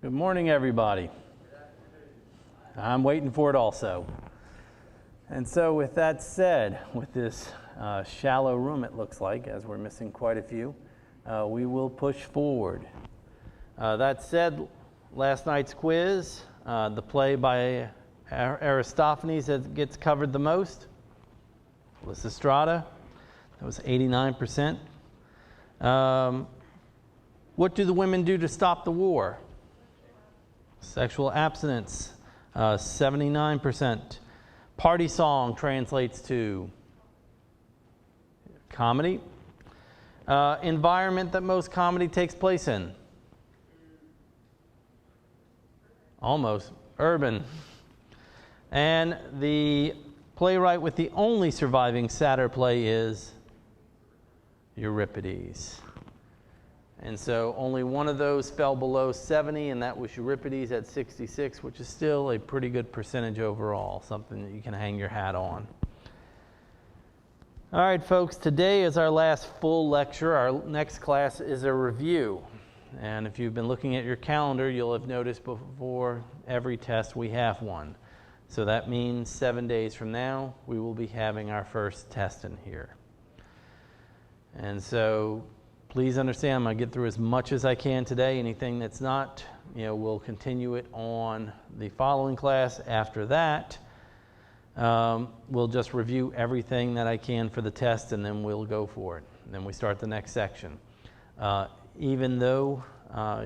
Good morning, everybody. I'm waiting for it also. And so with that said, with this shallow room it looks like, as we're missing quite a few, we will push forward. That said, last night's quiz, the play by Aristophanes that gets covered the most, Lysistrata, that was 89%. What do the women do to stop the war? Sexual abstinence, 79%. Party song translates to comedy. Environment that most comedy takes place in? Almost. Urban. And the playwright with the only surviving satyr play is Euripides. And so only one of those fell below 70, and that was Euripides at 66, which is still a pretty good percentage overall, something that you can hang your hat on. All right, folks, today is our last full lecture. Our next class is a review. And if you've been looking at your calendar, you'll have noticed before every test we have one. So that means 7 days from now, we will be having our first test in here. And so please understand, I'm going to get through as much as I can today. Anything that's not, we'll continue it on the following class. After that, we'll just review everything that I can for the test, and then we'll go for it. And then we start the next section. Even though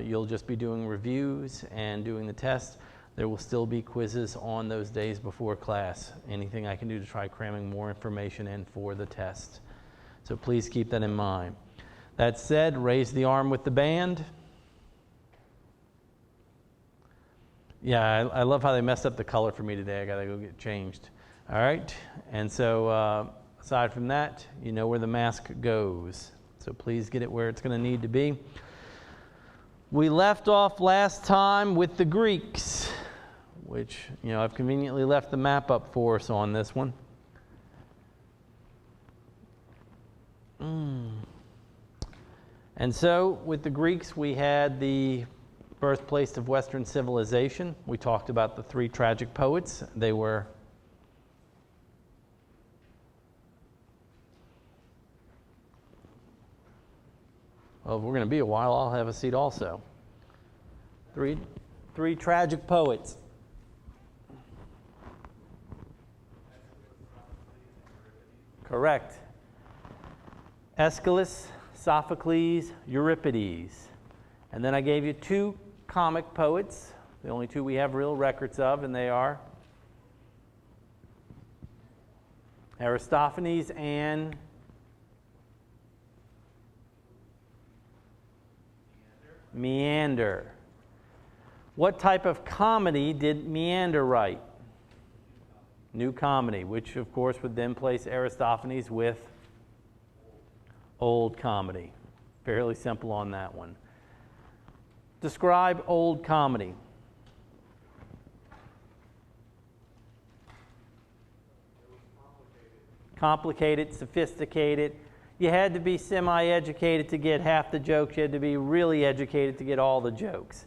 you'll just be doing reviews and doing the test, there will still be quizzes on those days before class. Anything I can do to try cramming more information in for the test. So please keep that in mind. That said, raise the arm with the band. Yeah, I love how they messed up the color for me today. I got to go get changed. All right, and so aside from that, you know where the mask goes. So please get it where it's going to need to be. We left off last time with the Greeks, which, I've conveniently left the map up for us on this one. And so with the Greeks, we had the birthplace of Western civilization. We talked about the three tragic poets. They were well, if we're going to be a while, I'll have a seat also. Three tragic poets. Correct. Aeschylus, Sophocles, Euripides. And then I gave you two comic poets, the only two we have real records of, and they are Aristophanes and Menander. What type of comedy did Menander write? New comedy, which of course would then place Aristophanes with old comedy. Fairly simple on that one. Describe old comedy. Complicated, sophisticated. You had to be semi-educated to get half the jokes. You had to be really educated to get all the jokes.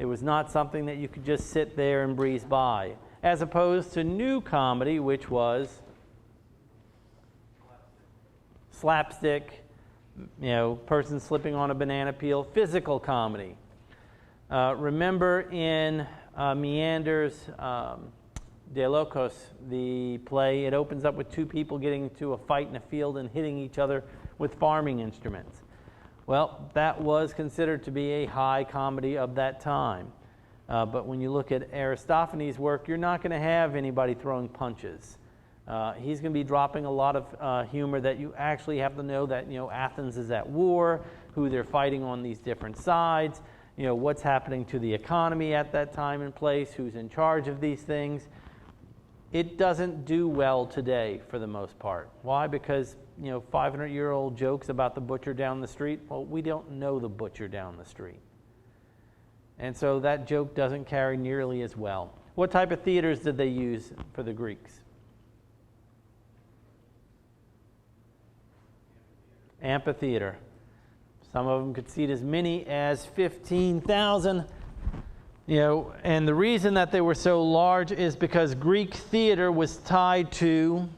It was not something that you could just sit there and breeze by. As opposed to new comedy, which was slapstick, person slipping on a banana peel, physical comedy. Remember in Meander's Dialogos, the play, it opens up with two people getting into a fight in a field and hitting each other with farming instruments. Well, that was considered to be a high comedy of that time. But when you look at Aristophanes' work, you're not going to have anybody throwing punches. He's going to be dropping a lot of humor that you actually have to know that, Athens is at war, who they're fighting on these different sides, what's happening to the economy at that time and place, who's in charge of these things. It doesn't do well today for the most part. Why? Because, 500-year-old jokes about the butcher down the street, well, we don't know the butcher down the street. And so that joke doesn't carry nearly as well. What type of theaters did they use for the Greeks? Amphitheater. Some of them could seat as many as 15,000. And the reason that they were so large is because Greek theater was tied to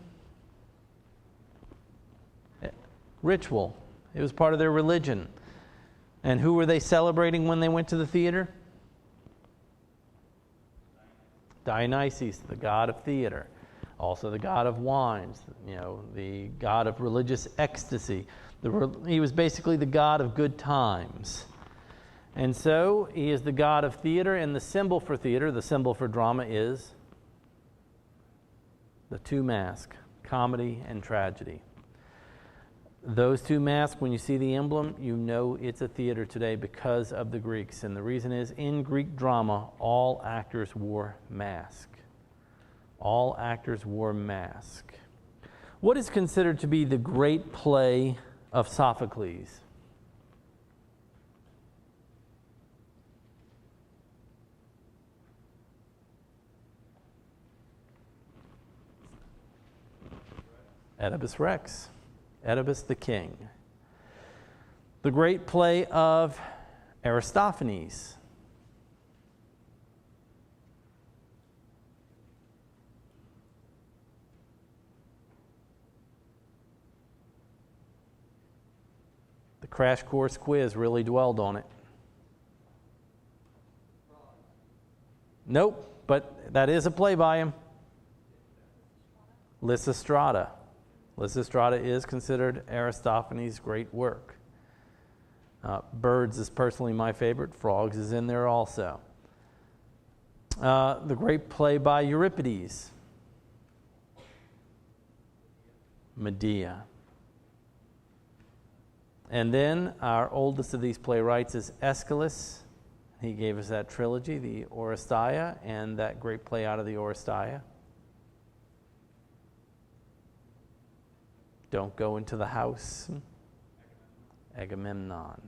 ritual. It was part of their religion. And who were they celebrating when they went to the theater? Dionysus, the god of theater. Also the god of wines, the god of religious ecstasy. He was basically the god of good times. And so he is the god of theater, and the symbol for theater, the symbol for drama, is the two masks, comedy and tragedy. Those two masks, when you see the emblem, you know it's a theater today because of the Greeks. And the reason is, in Greek drama, all actors wore masks. All actors wore masks. What is considered to be the great play of Sophocles? Oedipus Rex, Oedipus the king. The great play of Aristophanes. The Crash Course quiz really dwelled on it. Nope, but that is a play by him. Lysistrata. Lysistrata is considered Aristophanes' great work. Birds is personally my favorite. Frogs is in there also. The great play by Euripides. Medea. And then our oldest of these playwrights is Aeschylus. He gave us that trilogy, the Oresteia, and that great play out of the Oresteia. Don't go into the house. Agamemnon.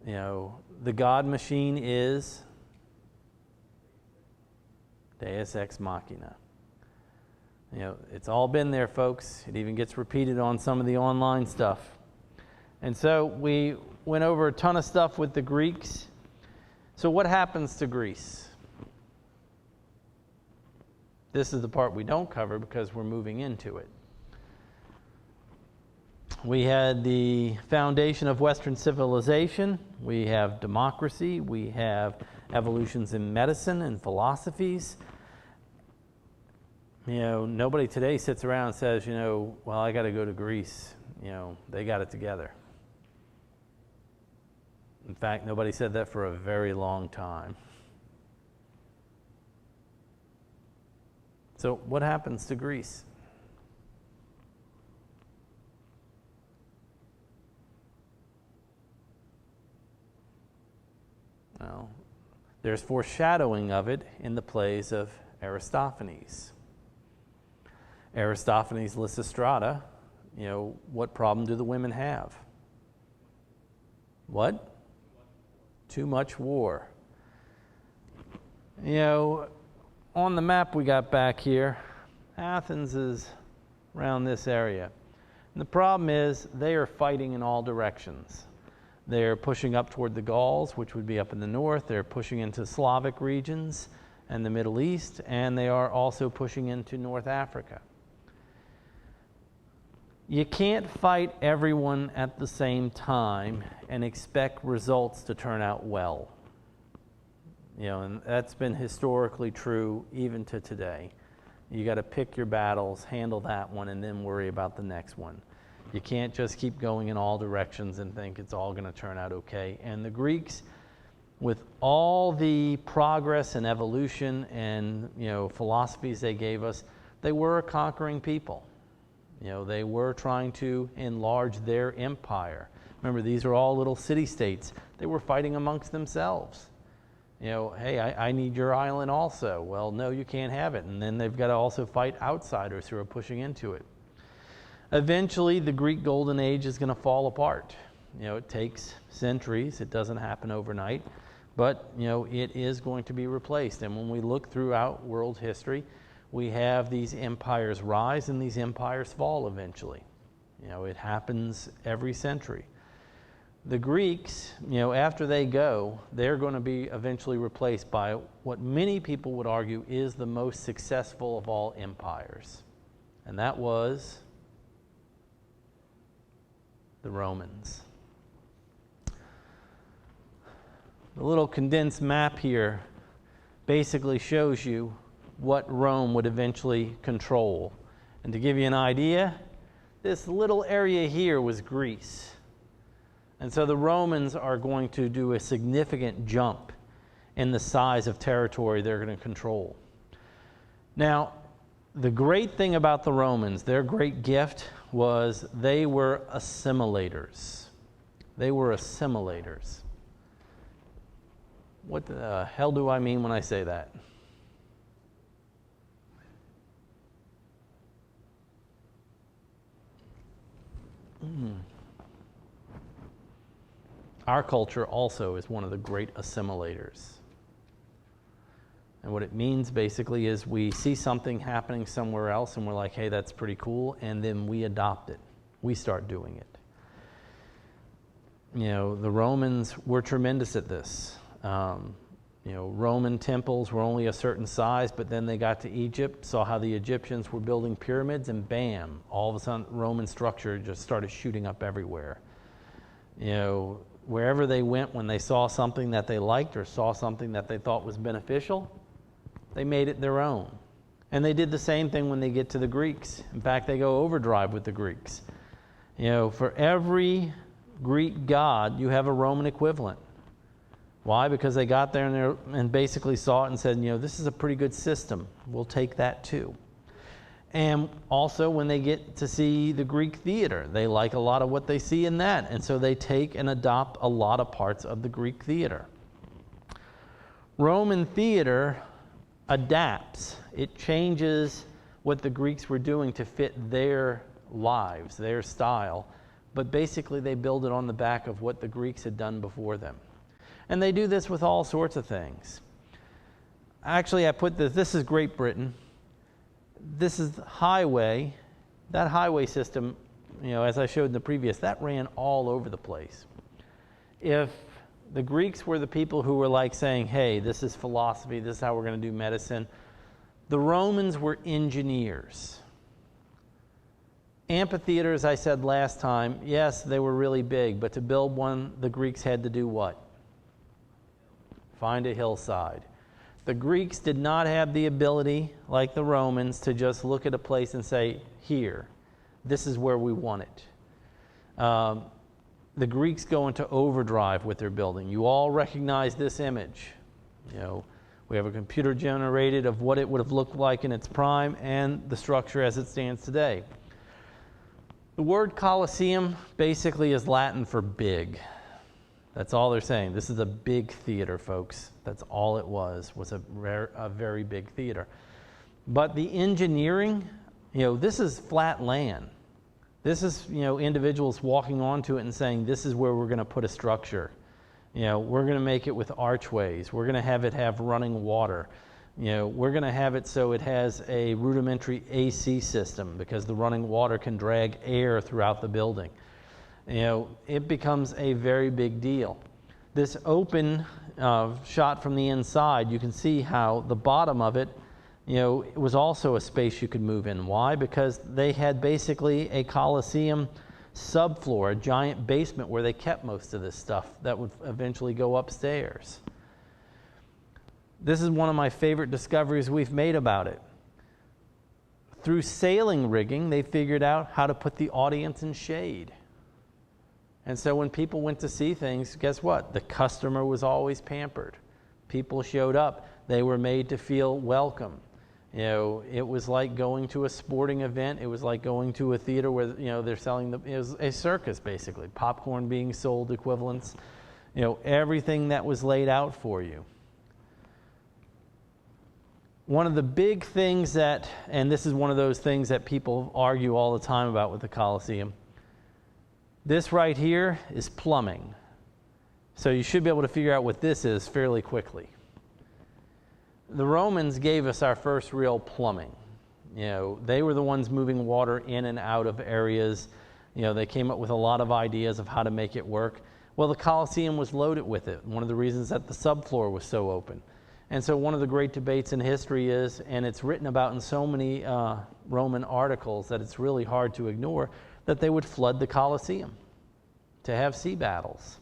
The God machine is Deus Ex Machina. It's all been there, folks. It even gets repeated on some of the online stuff. And so we went over a ton of stuff with the Greeks. So what happens to Greece? This is the part we don't cover because we're moving into it. We had the foundation of Western civilization. We have democracy. We have evolutions in medicine and philosophies. Nobody today sits around and says, well, I got to go to Greece. They got it together. In fact, nobody said that for a very long time. So what happens to Greece? Well, there's foreshadowing of it in the plays of Aristophanes. Aristophanes' Lysistrata, what problem do the women have? What? Too much war. On the map we got back here, Athens is around this area. And the problem is they are fighting in all directions. They're pushing up toward the Gauls, which would be up in the north. They're pushing into Slavic regions and the Middle East, and they are also pushing into North Africa. You can't fight everyone at the same time and expect results to turn out well. And that's been historically true even to today. You got to pick your battles, handle that one, and then worry about the next one. You can't just keep going in all directions and think it's all going to turn out okay. And the Greeks, with all the progress and evolution and philosophies they gave us, they were a conquering people. They were trying to enlarge their empire. Remember, these are all little city-states. They were fighting amongst themselves. Hey, I need your island also. Well, no, you can't have it. And then they've got to also fight outsiders who are pushing into it. Eventually, the Greek Golden Age is going to fall apart. It takes centuries. It doesn't happen overnight. But, it is going to be replaced. And when we look throughout world history, we have these empires rise and these empires fall eventually. It happens every century. The Greeks, after they go, they're going to be eventually replaced by what many people would argue is the most successful of all empires. And that was the Romans. The little condensed map here basically shows you what Rome would eventually control. And to give you an idea, this little area here was Greece. And so the Romans are going to do a significant jump in the size of territory they're going to control. Now, the great thing about the Romans, their great gift was they were assimilators. They were assimilators. What the hell do I mean when I say that? Our culture also is one of the great assimilators. And what it means basically is we see something happening somewhere else and we're like, hey, that's pretty cool, and then we adopt it. We start doing it. The Romans were tremendous at this. Roman temples were only a certain size, but then they got to Egypt, saw how the Egyptians were building pyramids, and bam, all of a sudden Roman structure just started shooting up everywhere. Wherever they went, when they saw something that they liked or saw something that they thought was beneficial, they made it their own. And they did the same thing when they get to the Greeks. In fact, they go overdrive with the Greeks. For every Greek god, you have a Roman equivalent. Why? Because they got there and basically saw it and said, this is a pretty good system. We'll take that too. And also when they get to see the Greek theater, they like a lot of what they see in that. And so they take and adopt a lot of parts of the Greek theater. Roman theater adapts. It changes what the Greeks were doing to fit their lives, their style. But basically they build it on the back of what the Greeks had done before them. And they do this with all sorts of things. Actually, I put this is Great Britain. This is the highway. That highway system, as I showed in the previous, that ran all over the place. If the Greeks were the people who were like saying, hey, this is philosophy, this is how we're going to do medicine, the Romans were engineers. Amphitheaters, I said last time, yes, they were really big, but to build one, the Greeks had to do what? Find a hillside. The Greeks did not have the ability, like the Romans, to just look at a place and say, here, this is where we want it. The Greeks go into overdrive with their building. You all recognize this image. We have a computer generated of what it would have looked like in its prime and the structure as it stands today. The word Colosseum basically is Latin for big. That's all they're saying. This is a big theater, folks. That's all it was a very big theater. But the engineering, this is flat land. This is, individuals walking onto it and saying, this is where we're going to put a structure. We're going to make it with archways. We're going to have it have running water. We're going to have it so it has a rudimentary AC system because the running water can drag air throughout the building. It becomes a very big deal. This open shot from the inside, you can see how the bottom of it, it was also a space you could move in. Why? Because they had basically a Colosseum subfloor, a giant basement where they kept most of this stuff that would eventually go upstairs. This is one of my favorite discoveries we've made about it. Through sailing rigging, they figured out how to put the audience in shade. And so when people went to see things, guess what? The customer was always pampered. People showed up. They were made to feel welcome. It was like going to a sporting event. It was like going to a theater where, they're selling it was a circus, basically. Popcorn being sold, equivalents. Everything that was laid out for you. One of the big things and this is one of those things that people argue all the time about with the Colosseum, this right here is plumbing. So you should be able to figure out what this is fairly quickly. The Romans gave us our first real plumbing. They were the ones moving water in and out of areas. They came up with a lot of ideas of how to make it work. Well, the Colosseum was loaded with it. One of the reasons that the subfloor was so open. And so one of the great debates in history is, and it's written about in so many Roman articles that it's really hard to ignore, that they would flood the Colosseum to have sea battles.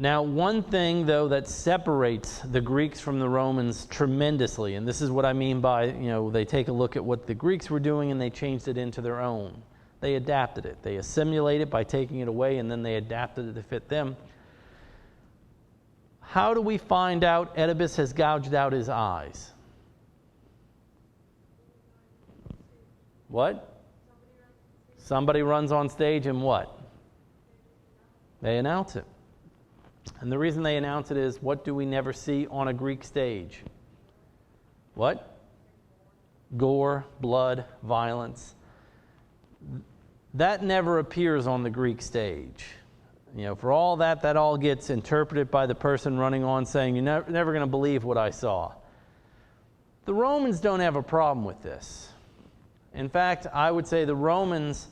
Now, one thing, though, that separates the Greeks from the Romans tremendously, and this is what I mean by, they take a look at what the Greeks were doing and they changed it into their own. They adapted it. They assimilated by taking it away, and then they adapted it to fit them. How do we find out Oedipus has gouged out his eyes? What? Somebody runs on stage and what? They announce it. And the reason they announce it is, what do we never see on a Greek stage? What? Gore, blood, violence. That never appears on the Greek stage. For all that all gets interpreted by the person running on saying, you're never going to believe what I saw. The Romans don't have a problem with this. In fact, I would say the Romans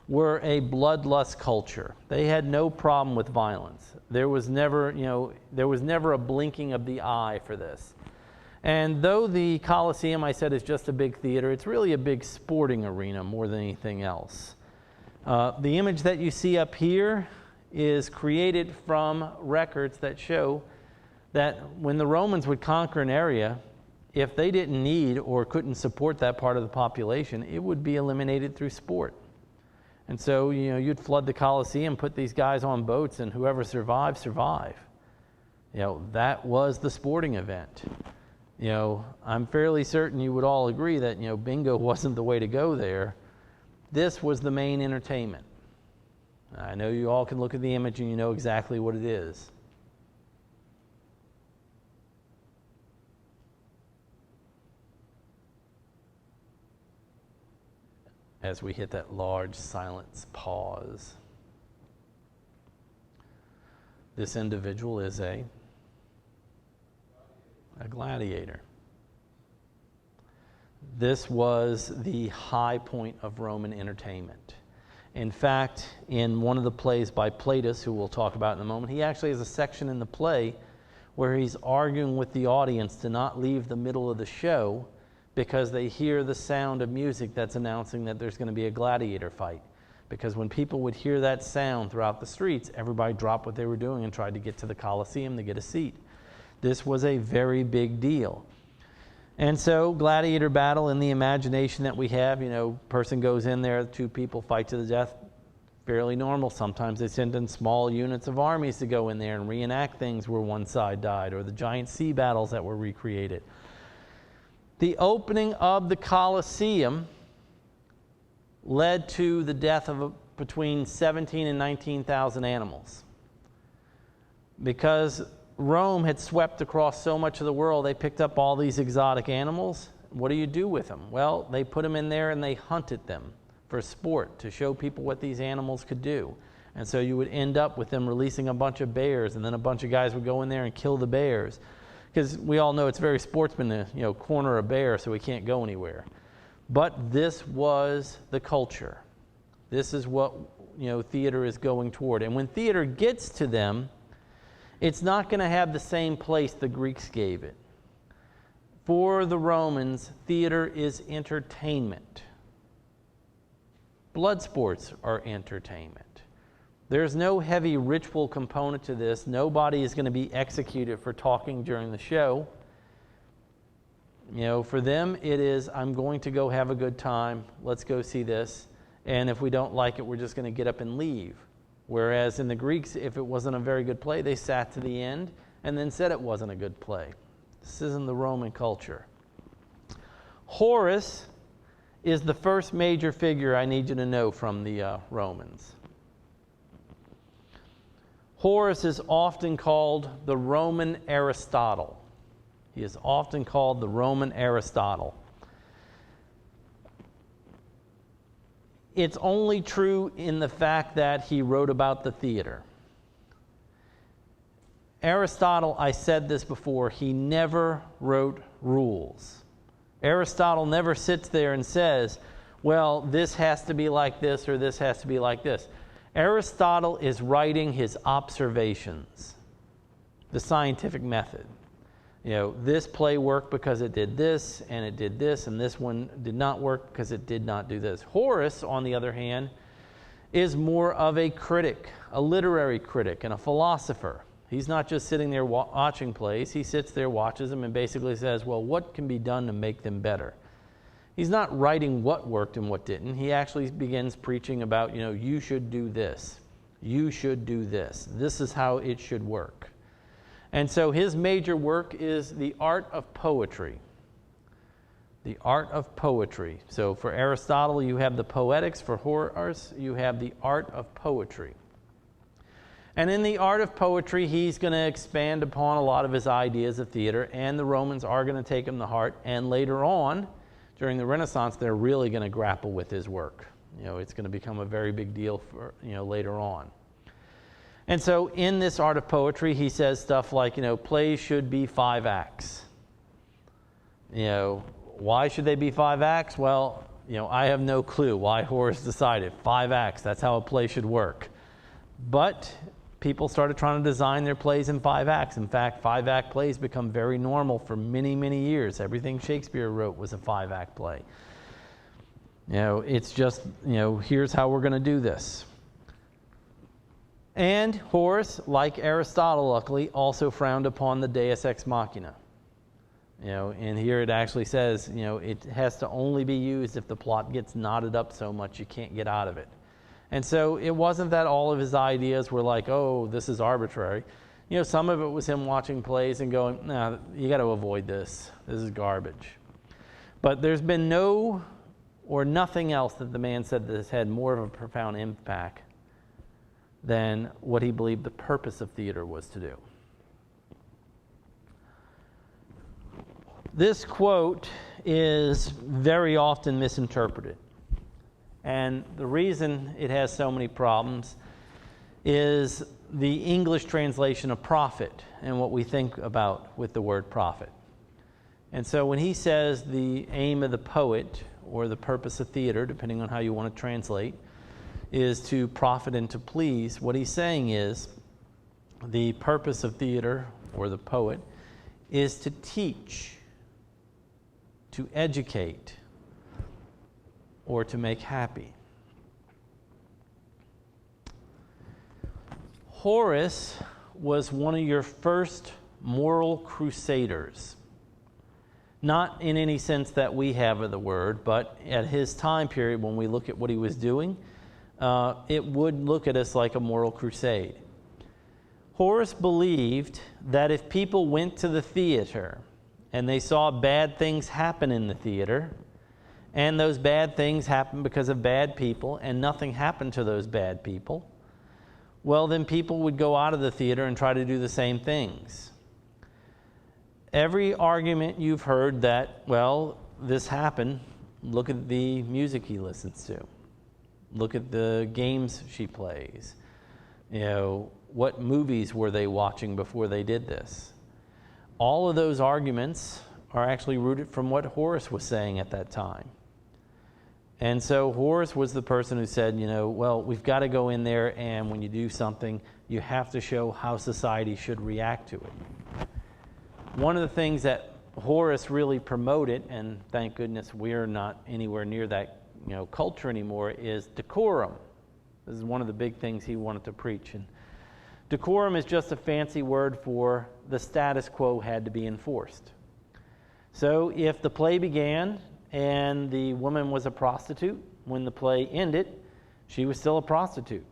were a bloodlust culture. They had no problem with violence. There was never a blinking of the eye for this. And though the Colosseum, I said, is just a big theater, it's really a big sporting arena more than anything else. The image that you see up here is created from records that show that when the Romans would conquer an area, if they didn't need or couldn't support that part of the population, it would be eliminated through sport. And so, you'd flood the Colosseum, put these guys on boats, and whoever survived, survive. That was the sporting event. I'm fairly certain you would all agree that, bingo wasn't the way to go there. This was the main entertainment. I know you all can look at the image and you know exactly what it is. As we hit that large silence pause. This individual is a gladiator. This was the high point of Roman entertainment. In fact, in one of the plays by Plautus, who we'll talk about in a moment, he actually has a section in the play where he's arguing with the audience to not leave the middle of the show because they hear the sound of music that's announcing that there's going to be a gladiator fight. Because when people would hear that sound throughout the streets, everybody dropped what they were doing and tried to get to the Colosseum to get a seat. This was a very big deal. And so, gladiator battle in the imagination that we have, person goes in there, two people fight to the death, fairly normal. Sometimes they send in small units of armies to go in there and reenact things where one side died, or the giant sea battles that were recreated. The opening of the Colosseum led to the death of between 17 and 19,000 animals. Because Rome had swept across so much of the world, they picked up all these exotic animals. What do you do with them? Well, they put them in there and they hunted them for sport to show people what these animals could do. And so you would end up with them releasing a bunch of bears, and then a bunch of guys would go in there and kill the bears. Because we all know it's very sportsman to corner a bear so he can't go anywhere. But this was the culture. This is what theater is going toward. And when theater gets to them, it's not going to have the same place the Greeks gave it. For the Romans, theater is entertainment. Blood sports are entertainment. There's no heavy ritual component to this. Nobody is going to be executed for talking during the show. For them, it is, I'm going to go have a good time. Let's go see this. And if we don't like it, we're just going to get up and leave. Whereas in the Greeks, if it wasn't a very good play, they sat to the end and then said it wasn't a good play. This isn't the Roman culture. Horace is the first major figure I need you to know from the Romans. Horace is often called the Roman Aristotle. He is often called the Roman Aristotle. It's only true in the fact that he wrote about the theater. Aristotle, I said this before, he never wrote rules. Aristotle never sits there and says, well, this has to be like this or this has to be like this. Aristotle is writing his observations, the scientific method. This play worked because it did this, and this one did not work because it did not do this. Horace, on the other hand, is more of a critic, a literary critic, and a philosopher. He's not just sitting there watching plays. He sits there, watches them, and basically says, well, what can be done to make them better? He's not writing what worked and what didn't. He actually begins preaching about, you should do this. You should do this. This is how it should work. And so his major work is the art of poetry. The art of poetry. So for Aristotle, you have the Poetics. For Horace, you have the art of poetry. And in the art of poetry, he's going to expand upon a lot of his ideas of theater, and the Romans are going to take him to heart. And later on, during the Renaissance, they're really going to grapple with his work. It's going to become a very big deal for, later on. And so in this art of poetry, he says stuff like, plays should be 5 acts. Why should they be 5 acts? Well, I have no clue why Horace decided 5 acts. That's how a play should work. But people started trying to design their plays in 5 acts. In fact, 5-act plays become very normal for many, many years. Everything Shakespeare wrote was a 5-act play. It's just, here's how we're going to do this. And Horace, like Aristotle, luckily, also frowned upon the deus ex machina. And here it actually says, it has to only be used if the plot gets knotted up so much you can't get out of it. And so it wasn't that all of his ideas were like, oh, this is arbitrary. Some of it was him watching plays and going, no, you got to avoid this. This is garbage. But there's been nothing else that the man said that has had more of a profound impact than what he believed the purpose of theater was to do. This quote is very often misinterpreted. And the reason it has so many problems is the English translation of prophet and what we think about with the word prophet. And so when he says the aim of the poet, or the purpose of theater, depending on how you want to translate, is to profit and to please, what he's saying is the purpose of theater, or the poet, is to teach, to educate, or to make happy. Horace was one of your first moral crusaders. Not in any sense that we have of the word, but at his time period, when we look at what he was doing, it would look at us like a moral crusade. Horace believed that if people went to the theater and they saw bad things happen in the theater, and those bad things happened because of bad people, and nothing happened to those bad people, well, then people would go out of the theater and try to do the same things. Every argument you've heard that, well, this happened, look at the music he listens to. Look at the games she plays. What movies were they watching before they did this? All of those arguments are actually rooted from what Horace was saying at that time. And so Horace was the person who said, well, we've got to go in there, and when you do something, you have to show how society should react to it. One of the things that Horace really promoted, and thank goodness we're not anywhere near that culture anymore, is decorum. This is one of the big things he wanted to preach. And decorum is just a fancy word for the status quo had to be enforced. So if the play began and the woman was a prostitute, when the play ended, she was still a prostitute.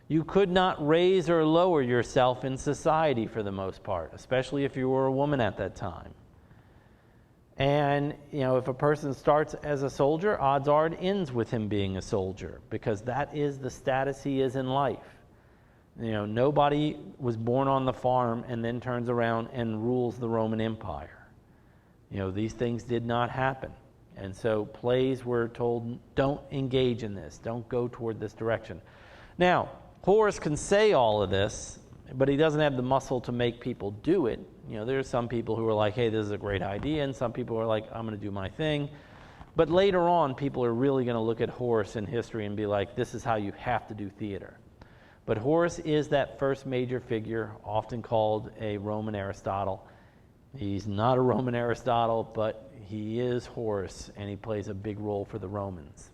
You could not raise or lower yourself in society for the most part, especially if you were a woman at that time. And, if a person starts as a soldier, odds are it ends with him being a soldier, because that is the status he is in life. Nobody was born on the farm and then turns around and rules the Roman Empire. These things did not happen. And so plays were told, don't engage in this, don't go toward this direction. Now, Horace can say all of this, but he doesn't have the muscle to make people do it. There's some people who are like, hey, this is a great idea, and some people are like, I'm going to do my thing. But later on, people are really going to look at Horace in history and be like, this is how you have to do theater. But Horace is that first major figure, often called a Roman Aristotle. He's not a Roman Aristotle, but he is Horace, and he plays a big role for the Romans.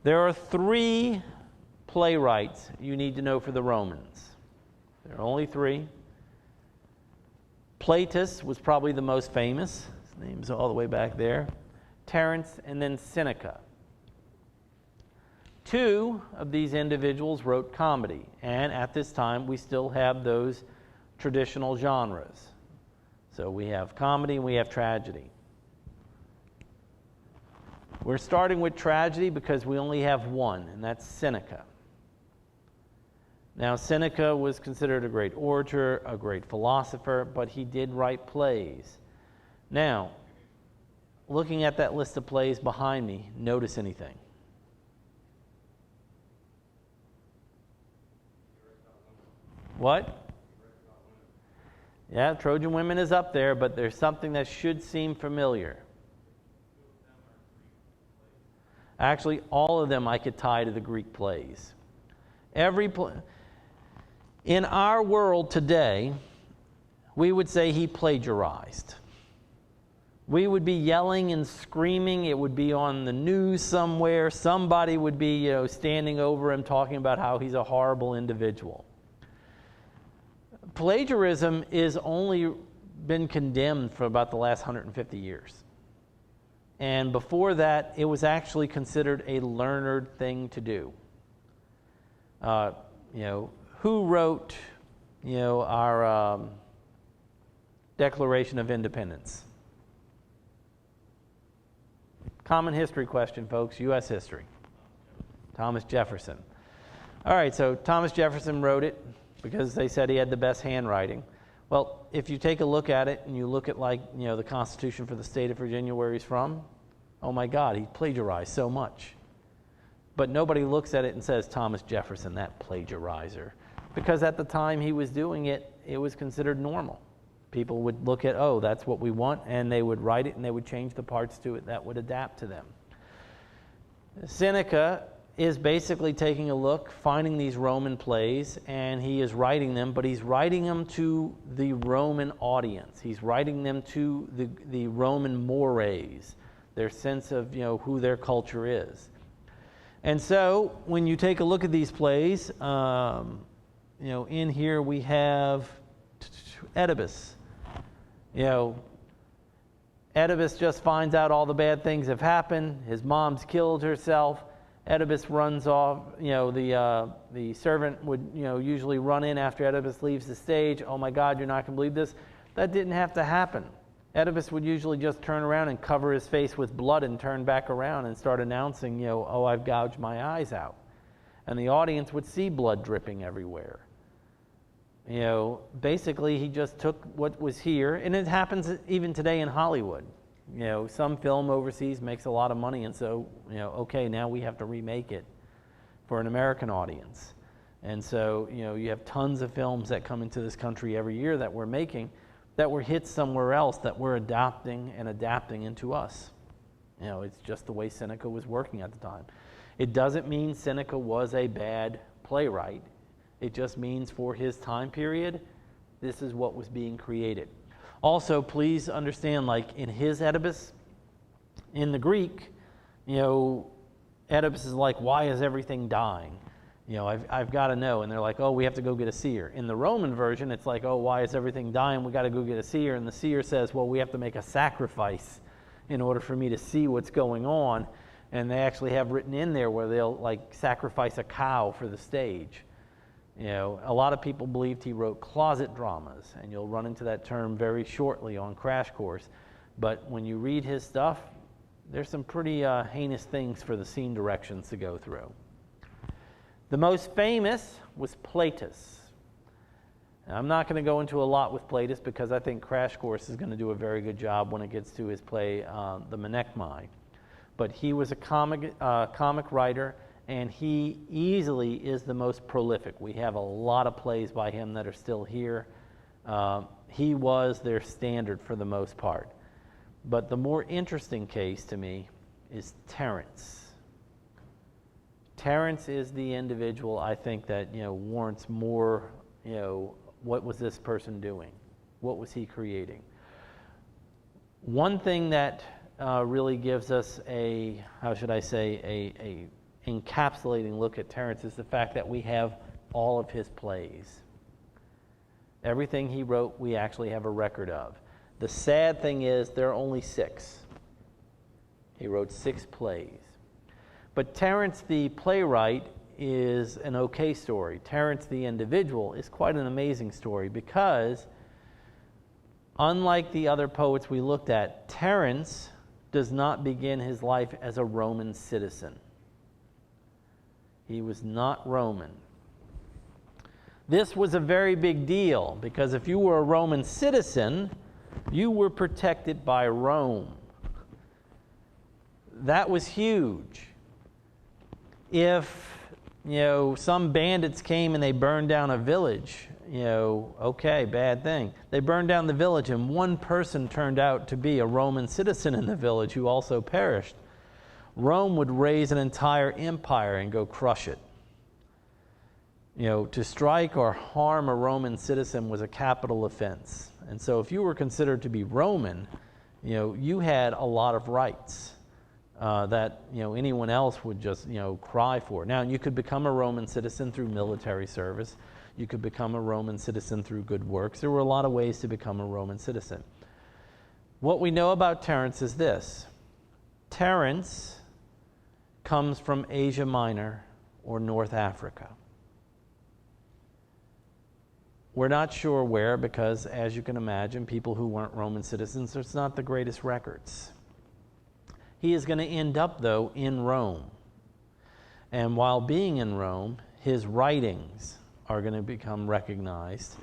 There are 3 playwrights you need to know for the Romans. There are only 3. Plautus was probably the most famous. His name's all the way back there. Terence, and then Seneca. 2 of these individuals wrote comedy, and at this time we still have those traditional genres. So we have comedy and we have tragedy. We're starting with tragedy because we only have one, and that's Seneca. Now, Seneca was considered a great orator, a great philosopher, but he did write plays. Now, looking at that list of plays behind me, notice anything? What? Yeah, Trojan Women is up there, but there's something that should seem familiar. Actually, all of them I could tie to the Greek plays. In our world today, we would say he plagiarized. We would be yelling and screaming. It would be on the news somewhere. Somebody would be, standing over him talking about how he's a horrible individual. Plagiarism is only been condemned for about the last 150 years. And before that, it was actually considered a learned thing to do. Who wrote, our Declaration of Independence? Common history question, folks, U.S. history. Thomas Jefferson. All right, so Thomas Jefferson wrote it because they said he had the best handwriting. Well, if you take a look at it and you look at the Constitution for the state of Virginia where he's from, oh my God, he plagiarized so much. But nobody looks at it and says, Thomas Jefferson, that plagiarizer. Because at the time he was doing it, it was considered normal. People would look at, oh, that's what we want, and they would write it and they would change the parts to it that would adapt to them. Seneca is basically taking a look, finding these Roman plays, and he is writing them, but he's writing them to the Roman audience. He's writing them to the Roman mores, their sense of who their culture is. And so when you take a look at these plays, in here we have Oedipus. Oedipus just finds out all the bad things have happened. His mom's killed herself. Oedipus runs off. The servant would usually run in after Oedipus leaves the stage. Oh my God, you're not going to believe this. That didn't have to happen. Oedipus would usually just turn around and cover his face with blood and turn back around and start announcing, oh, I've gouged my eyes out. And the audience would see blood dripping everywhere. Basically he just took what was here, and it happens even today in Hollywood. Some film overseas makes a lot of money, and so, okay, now we have to remake it for an American audience. And so, you have tons of films that come into this country every year that we're making that were hits somewhere else that we're adopting and adapting into us. It's just the way Seneca was working at the time. It doesn't mean Seneca was a bad playwright. It just means for his time period, this is what was being created. Also, please understand, in his Oedipus, in the Greek, Oedipus is like, why is everything dying? I've got to know. And they're like, oh, we have to go get a seer. In the Roman version, it's like, oh, why is everything dying? We got to go get a seer. And the seer says, well, we have to make a sacrifice in order for me to see what's going on. And they actually have written in there where they'll sacrifice a cow for the stage. A lot of people believed he wrote closet dramas, and you'll run into that term very shortly on Crash Course. But when you read his stuff, there's some pretty heinous things for the scene directions to go through. The most famous was Plautus. Now, I'm not going to go into a lot with Plautus because I think Crash Course is going to do a very good job when it gets to his play, The Menaechmi. But he was a comic writer, and he easily is the most prolific. We have a lot of plays by him that are still here. He was their standard for the most part. But the more interesting case to me is Terence. Terence is the individual, I think, that, warrants more, what was this person doing? What was he creating? One thing that really gives us a encapsulating look at Terence is the fact that we have all of his plays. Everything he wrote, we actually have a record of. The sad thing is there are only 6. He wrote 6 plays. But Terence the playwright is an okay story. Terence the individual is quite an amazing story because, unlike the other poets we looked at, Terence does not begin his life as a Roman citizen. He was not Roman. This was a very big deal because if you were a Roman citizen, you were protected by Rome. That was huge. If, some bandits came and they burned down a village, okay, bad thing. They burned down the village and one person turned out to be a Roman citizen in the village who also perished. Rome would raise an entire empire and go crush it. To strike or harm a Roman citizen was a capital offense. And so if you were considered to be Roman, you had a lot of rights that anyone else would just cry for. Now, you could become a Roman citizen through military service. You could become a Roman citizen through good works. There were a lot of ways to become a Roman citizen. What we know about Terence is this. Terence comes from Asia Minor or North Africa. We're not sure where because, as you can imagine, people who weren't Roman citizens, it's not the greatest records. He is going to end up, though, in Rome. And while being in Rome, his writings are going to become recognized,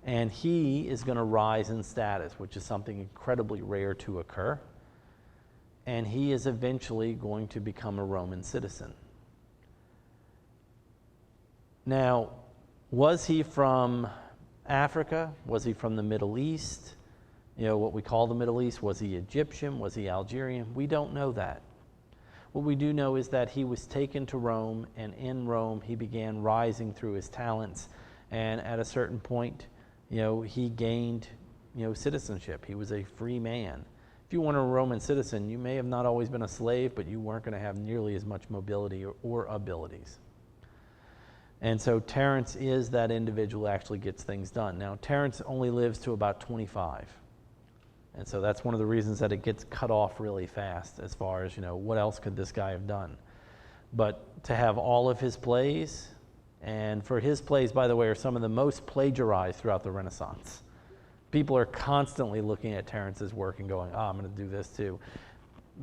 and he is going to rise in status, which is something incredibly rare to occur. And he is eventually going to become a Roman citizen. Now, was he from Africa? Was he from the Middle East? What we call the Middle East. Was he Egyptian? Was he Algerian? We don't know that. What we do know is that he was taken to Rome, and in Rome he began rising through his talents. And at a certain point, he gained, citizenship. He was a free man. If you weren't a Roman citizen, you may have not always been a slave, but you weren't going to have nearly as much mobility or abilities. And so Terence is that individual who actually gets things done. Now, Terence only lives to about 25. And so that's one of the reasons that it gets cut off really fast as far as, what else could this guy have done? But to have all of his plays, and for his plays, by the way, are some of the most plagiarized throughout the Renaissance. People are constantly looking at Terence's work and going, I'm going to do this too.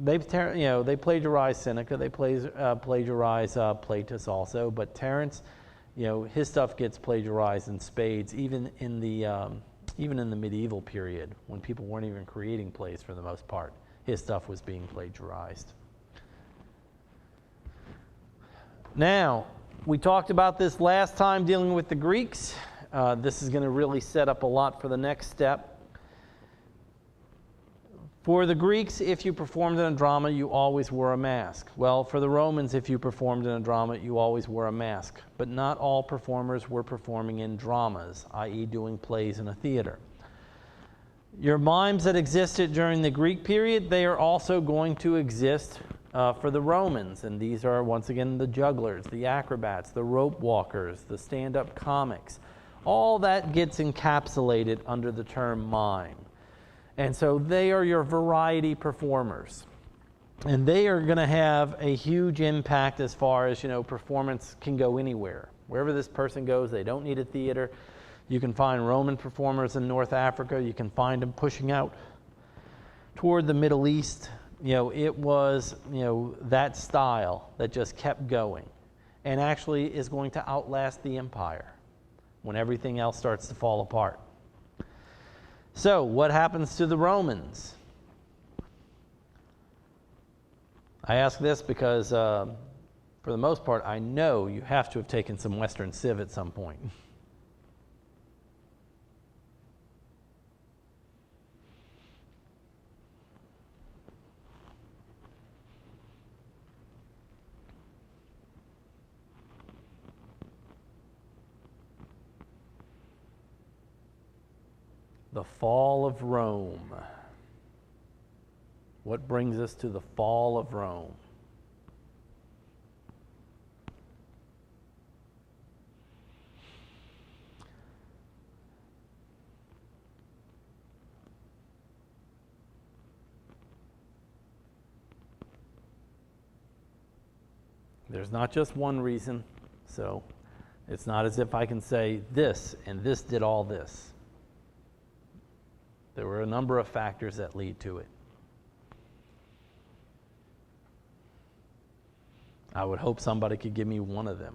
They plagiarize Seneca, they plagiarize Plautus also, but Terence, his stuff gets plagiarized in spades, even in the medieval period, when people weren't even creating plays for the most part. His stuff was being plagiarized. Now, we talked about this last time dealing with the Greeks. This is going to really set up a lot for the next step. For the Greeks, if you performed in a drama, you always wore a mask. Well, for the Romans, if you performed in a drama, you always wore a mask. But not all performers were performing in dramas, i.e. doing plays in a theater. Your mimes that existed during the Greek period, they are also going to exist for the Romans. And these are, once again, the jugglers, the acrobats, the rope walkers, the stand-up comics. All that gets encapsulated under the term mime. And so they are your variety performers. And they are going to have a huge impact as far as, performance can go anywhere. Wherever this person goes, they don't need a theater. You can find Roman performers in North Africa. You can find them pushing out toward the Middle East. It was, that style that just kept going and actually is going to outlast the empire when everything else starts to fall apart. So, what happens to the Romans? I ask this because, for the most part, I know you have to have taken some Western Civ at some point. The fall of Rome. What brings us to the fall of Rome? There's not just one reason, so it's not as if I can say this and this did all this. There were a number of factors that lead to it. I would hope somebody could give me one of them.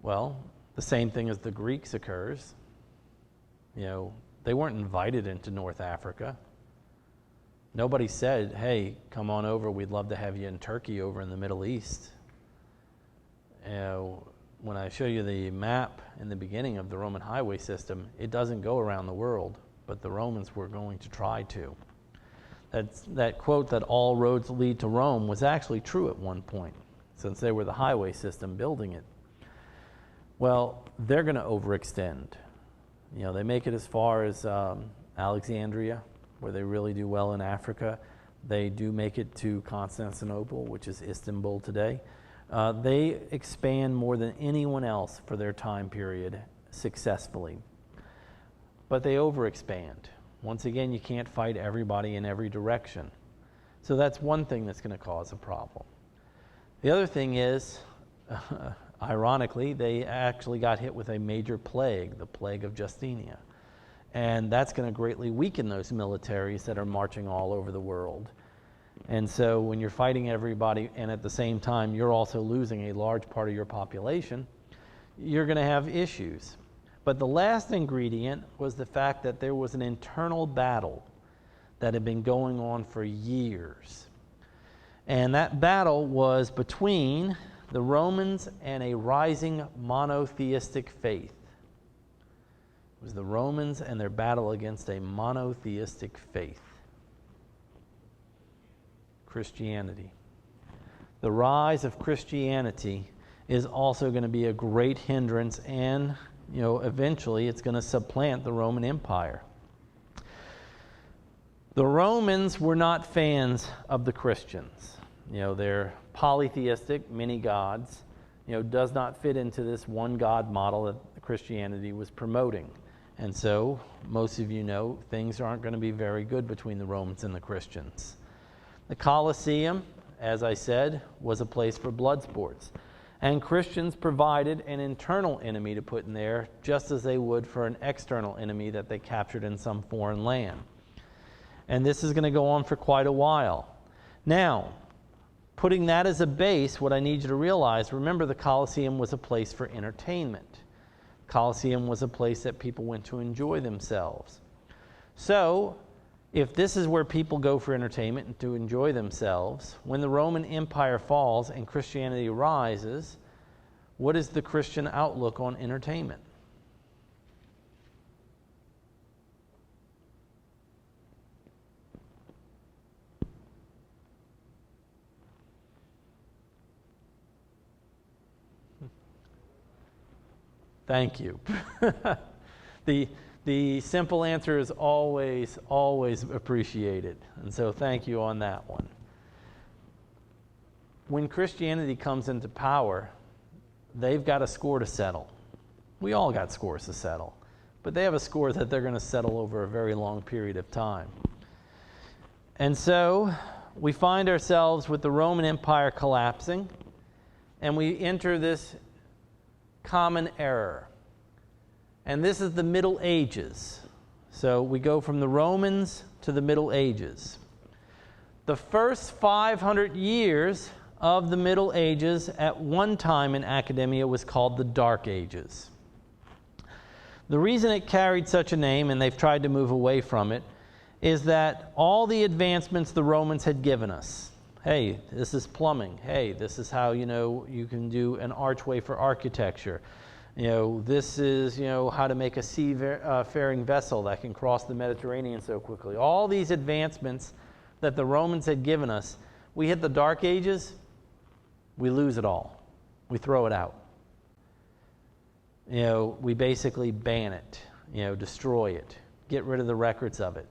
Well, the same thing as the Greeks occurs. They weren't invited into North Africa. Nobody said, hey, come on over, we'd love to have you in Turkey over in the Middle East. When I show you the map in the beginning of the Roman highway system, it doesn't go around the world, but the Romans were going to try to. That quote that all roads lead to Rome was actually true at one point, since they were the highway system building it. Well, they're going to overextend. They make it as far as Alexandria, where they really do well in Africa. They do make it to Constantinople, which is Istanbul today. They expand more than anyone else for their time period successfully. But they overexpand. Once again, you can't fight everybody in every direction. So that's one thing that's going to cause a problem. The other thing is, ironically, they actually got hit with a major plague, the plague of Justinia. And that's going to greatly weaken those militaries that are marching all over the world. And so when you're fighting everybody and at the same time you're also losing a large part of your population, you're going to have issues. But the last ingredient was the fact that there was an internal battle that had been going on for years. And that battle was between the Romans and a rising monotheistic faith. It was the Romans and their battle against a monotheistic faith. Christianity. The rise of Christianity is also going to be a great hindrance, and eventually it's going to supplant the Roman Empire. The Romans were not fans of the Christians. They're polytheistic, many gods, does not fit into this one God model that Christianity was promoting. And so, most of you know, things aren't going to be very good between the Romans and the Christians. The Colosseum, as I said, was a place for blood sports. And Christians provided an internal enemy to put in there, just as they would for an external enemy that they captured in some foreign land. And this is going to go on for quite a while. Now, putting that as a base, what I need you to realize, remember the Colosseum was a place for entertainment. Colosseum was a place that people went to enjoy themselves. So, if this is where people go for entertainment and to enjoy themselves, when the Roman Empire falls and Christianity rises, what is the Christian outlook on entertainment? Thank you. The simple answer is always, always appreciated. And so thank you on that one. When Christianity comes into power, they've got a score to settle. We all got scores to settle. But they have a score that they're going to settle over a very long period of time. And so we find ourselves with the Roman Empire collapsing, and we enter this common error. And this is the Middle Ages. So we go from the Romans to the Middle Ages. The first 500 years of the Middle Ages at one time in academia was called the Dark Ages. The reason it carried such a name, and they've tried to move away from it, is that all the advancements the Romans had given us. Hey, this is plumbing. Hey, this is how, you can do an archway for architecture. This is, how to make a seafaring vessel that can cross the Mediterranean so quickly. All these advancements that the Romans had given us, we hit the Dark Ages, we lose it all. We throw it out. We basically ban it, destroy it, get rid of the records of it.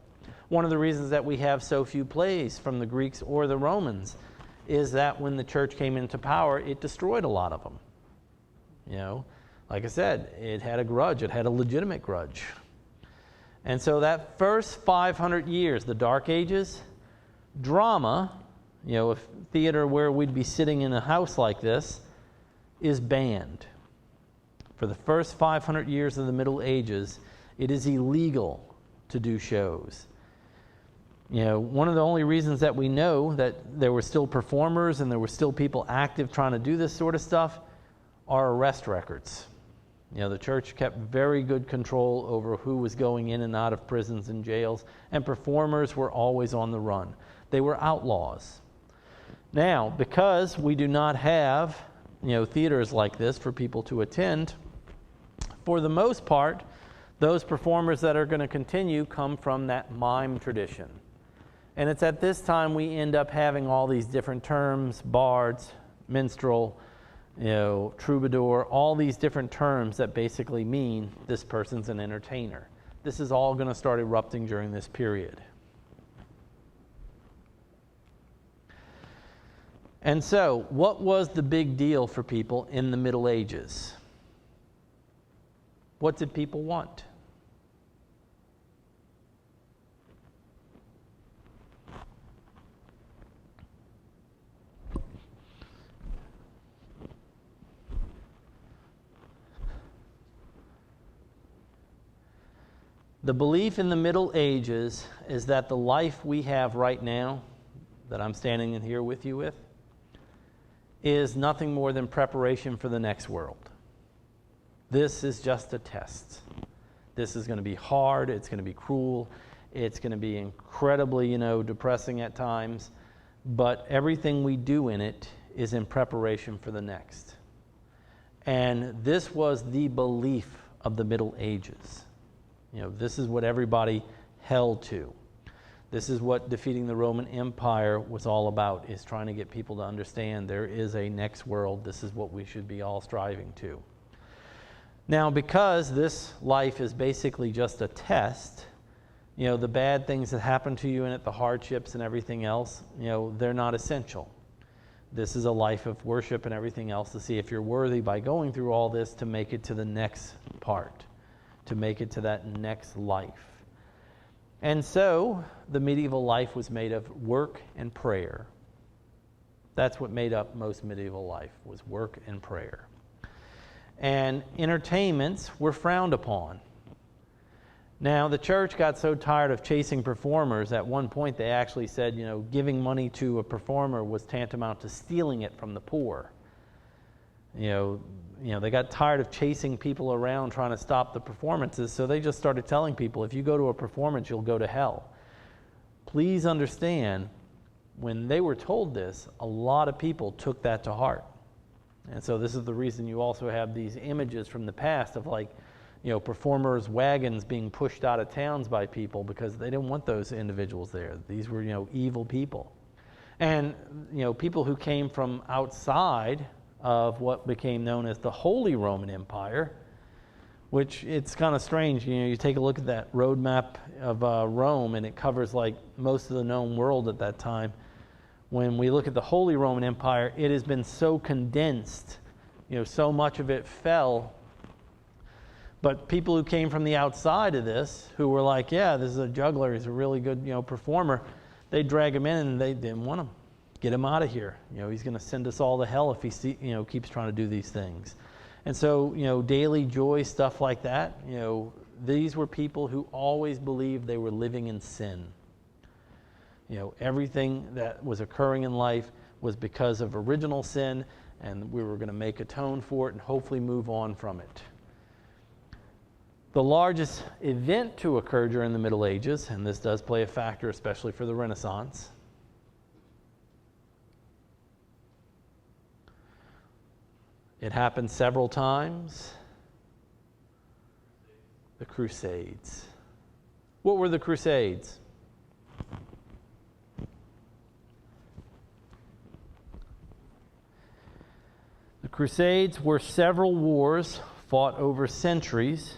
One of the reasons that we have so few plays from the Greeks or the Romans is that when the church came into power, it destroyed a lot of them. Like I said, it had a grudge. It had a legitimate grudge. And so that first 500 years, the Dark Ages, drama, a theater where we'd be sitting in a house like this, is banned. For the first 500 years of the Middle Ages, it is illegal to do shows. One of the only reasons that we know that there were still performers and there were still people active trying to do this sort of stuff are arrest records. The church kept very good control over who was going in and out of prisons and jails, and performers were always on the run. They were outlaws. Now, because we do not have, theaters like this for people to attend, for the most part, those performers that are going to continue come from that mime tradition. And it's at this time we end up having all these different terms: bards, minstrel, troubadour, all these different terms that basically mean this person's an entertainer. This is all going to start erupting during this period. And so, what was the big deal for people in the Middle Ages? What did people want? The belief in the Middle Ages is that the life we have right now, that I'm standing in here with you with, is nothing more than preparation for the next world. This is just a test. This is going to be hard. It's going to be cruel. It's going to be incredibly, depressing at times. But everything we do in it is in preparation for the next. And this was the belief of the Middle Ages. This is what everybody held to. This is what defeating the Roman Empire was all about, is trying to get people to understand there is a next world. This is what we should be all striving to. Now, because this life is basically just a test, the bad things that happen to you in it, the hardships and everything else, they're not essential. This is a life of worship and everything else to see if you're worthy by going through all this to make it to the next part, to make it to that next life. And so the medieval life was made of work and prayer. That's what made up most medieval life, was work and prayer. And entertainments were frowned upon. Now, the church got so tired of chasing performers, at one point they actually said, giving money to a performer was tantamount to stealing it from the poor. They got tired of chasing people around trying to stop the performances, so they just started telling people, if you go to a performance, you'll go to hell. Please understand, when they were told this, a lot of people took that to heart. And so this is the reason you also have these images from the past of performers' wagons being pushed out of towns by people because they didn't want those individuals there. These were, evil people. And, people who came from outside of what became known as the Holy Roman Empire, which it's kind of strange. You take a look at that road map of Rome, and it covers most of the known world at that time. When we look at the Holy Roman Empire, it has been so condensed, so much of it fell. But people who came from the outside of this, who were like, yeah, this is a juggler, he's a really good, performer, they drag him in and they didn't want him. Get him out of here. He's going to send us all to hell if he keeps trying to do these things. And so, daily joy, stuff like that, these were people who always believed they were living in sin. Everything that was occurring in life was because of original sin, and we were going to make atone for it and hopefully move on from it. The largest event to occur during the Middle Ages, and this does play a factor especially for the Renaissance, it happened several times. The Crusades. What were the Crusades? Crusades were several wars fought over centuries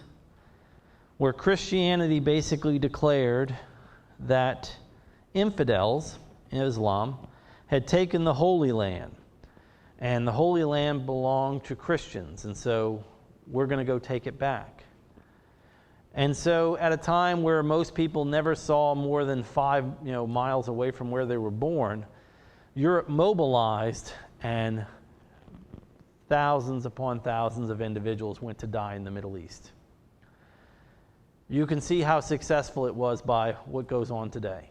where Christianity basically declared that infidels, Islam, had taken the Holy Land. And the Holy Land belonged to Christians, and so we're going to go take it back. And so at a time where most people never saw more than 5 miles away from where they were born, Europe mobilized, and thousands upon thousands of individuals went to die in the Middle East. You can see how successful it was by what goes on today.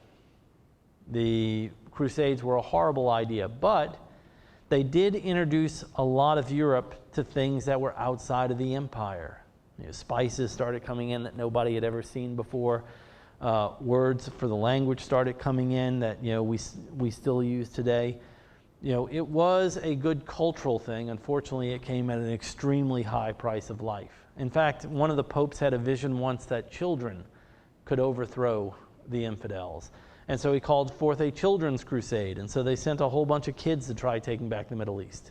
The Crusades were a horrible idea, but they did introduce a lot of Europe to things that were outside of the empire. Spices started coming in that nobody had ever seen before. Words for the language started coming in that we still use today. It was a good cultural thing. Unfortunately, it came at an extremely high price of life. In fact, one of the popes had a vision once that children could overthrow the infidels. And so he called forth a children's crusade. And so they sent a whole bunch of kids to try taking back the Middle East.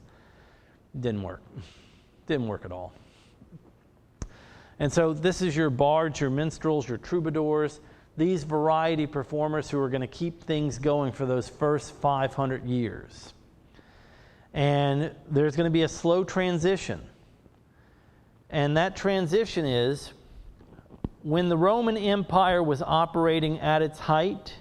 Didn't work. Didn't work at all. And so this is your bards, your minstrels, your troubadours, these variety performers who are going to keep things going for those first 500 years. And there's going to be a slow transition. And that transition is when the Roman Empire was operating at its height,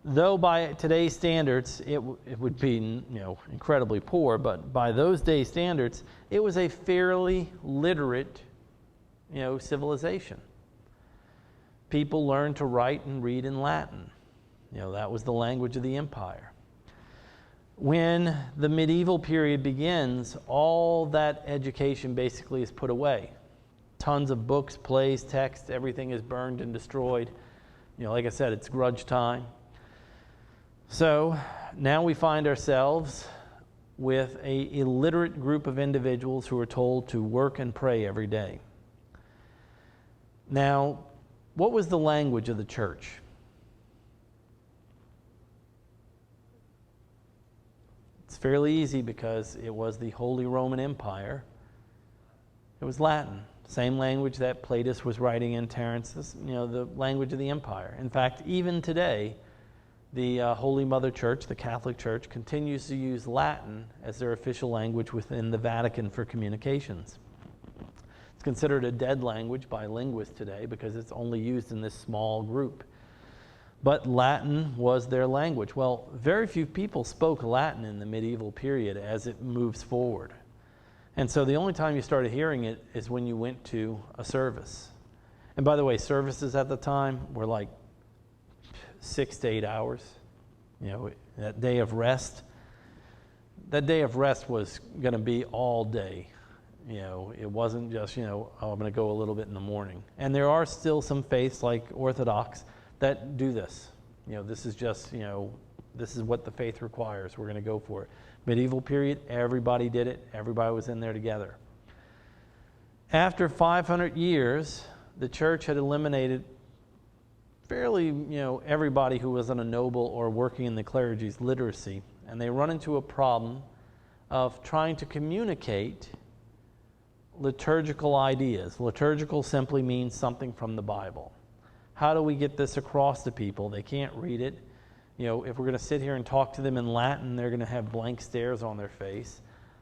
though by today's standards it would be incredibly poor, but by those days' standards, it was a fairly literate civilization. People learned to write and read in Latin. That was the language of the empire. When the medieval period begins, all that education basically is put away. Tons of books, plays, texts, everything is burned and destroyed. Like I said, it's grudge time. So now we find ourselves with an illiterate group of individuals who are told to work and pray every day. Now, what was the language of the church? It's fairly easy because it was the Holy Roman Empire. It was Latin, same language that Platus was writing in Terence, the language of the empire. In fact, even today, the Holy Mother Church, the Catholic Church, continues to use Latin as their official language within the Vatican for communications. It's considered a dead language by linguists today because it's only used in this small group. But Latin was their language. Well, very few people spoke Latin in the medieval period as it moves forward. And so the only time you started hearing it is when you went to a service. And by the way, services at the time were like 6 to 8 hours. That day of rest was going to be all day. It wasn't just, I'm going to go a little bit in the morning. And there are still some faiths like Orthodox that do this. This is just, this is what the faith requires. We're going to go for it. Medieval period, everybody did it. Everybody was in there together. After 500 years, the church had eliminated fairly, everybody who wasn't a noble or working in the clergy's literacy. And they run into a problem of trying to communicate liturgical ideas. Liturgical simply means something from the Bible. How do we get this across to people? They can't read it. If we're going to sit here and talk to them in Latin, they're going to have blank stares on their face.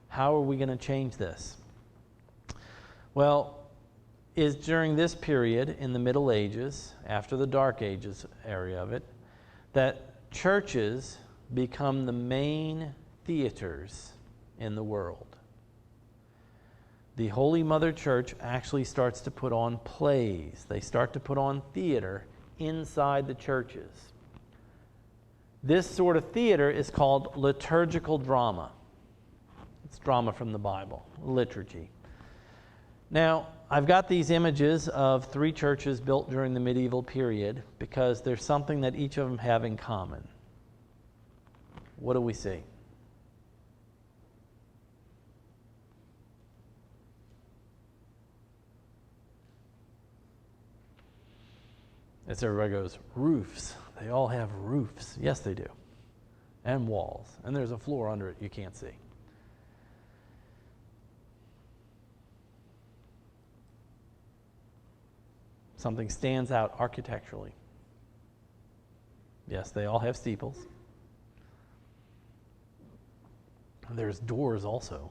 How are we going to change this? Well, is during this period in the Middle Ages, after the Dark Ages area of it, that churches become the main theaters in the world. The Holy Mother Church actually starts to put on plays. They start to put on theater inside the churches. This sort of theater is called liturgical drama. It's drama from the Bible, liturgy. Now, I've got these images of 3 churches built during the medieval period because there's something that each of them have in common. What do we see? As everybody goes, roofs. They all have roofs. Yes, they do. And walls. And there's a floor under it you can't see. something stands out architecturally. Yes, they all have steeples. There's doors also,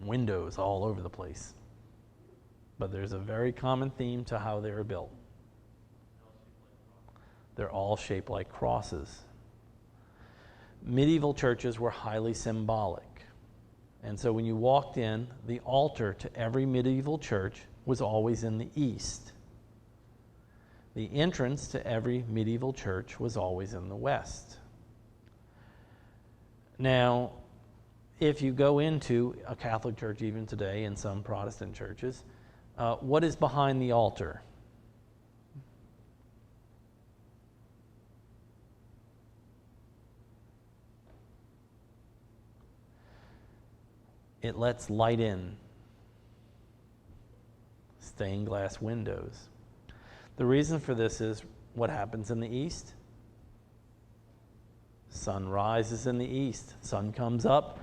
windows all over the place. But there's a very common theme to how they are built. They're all shaped like crosses. Medieval churches were highly symbolic. And so when you walked in, the altar to every medieval church was always in the east. The entrance to every medieval church was always in the west. Now, if you go into a Catholic church even today and some Protestant churches, what is behind the altar? It lets light in. Stained glass windows. The reason for this is what happens in the east. Sun rises in the east. Sun comes up,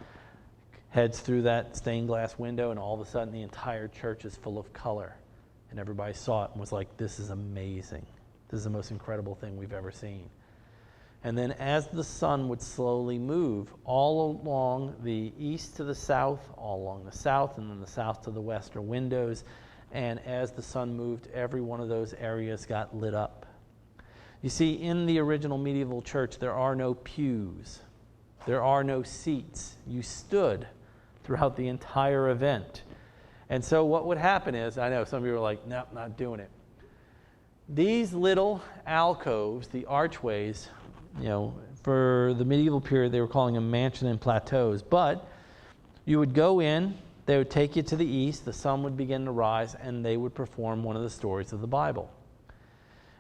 heads through that stained glass window, and all of a sudden the entire church is full of color. And everybody saw it and was like, this is amazing. This is the most incredible thing we've ever seen. And then as the sun would slowly move all along the east to the south, all along the south, and then the south to the west are windows. And as the sun moved, every one of those areas got lit up. You see, in the original medieval church, there are no pews. There are no seats. You stood throughout the entire event. And so what would happen is, I know some of you are like, nope, not doing it. These little alcoves, the archways, for the medieval period, they were calling them mansion and plateaus. But you would go in, they would take you to the east, the sun would begin to rise, and they would perform one of the stories of the Bible.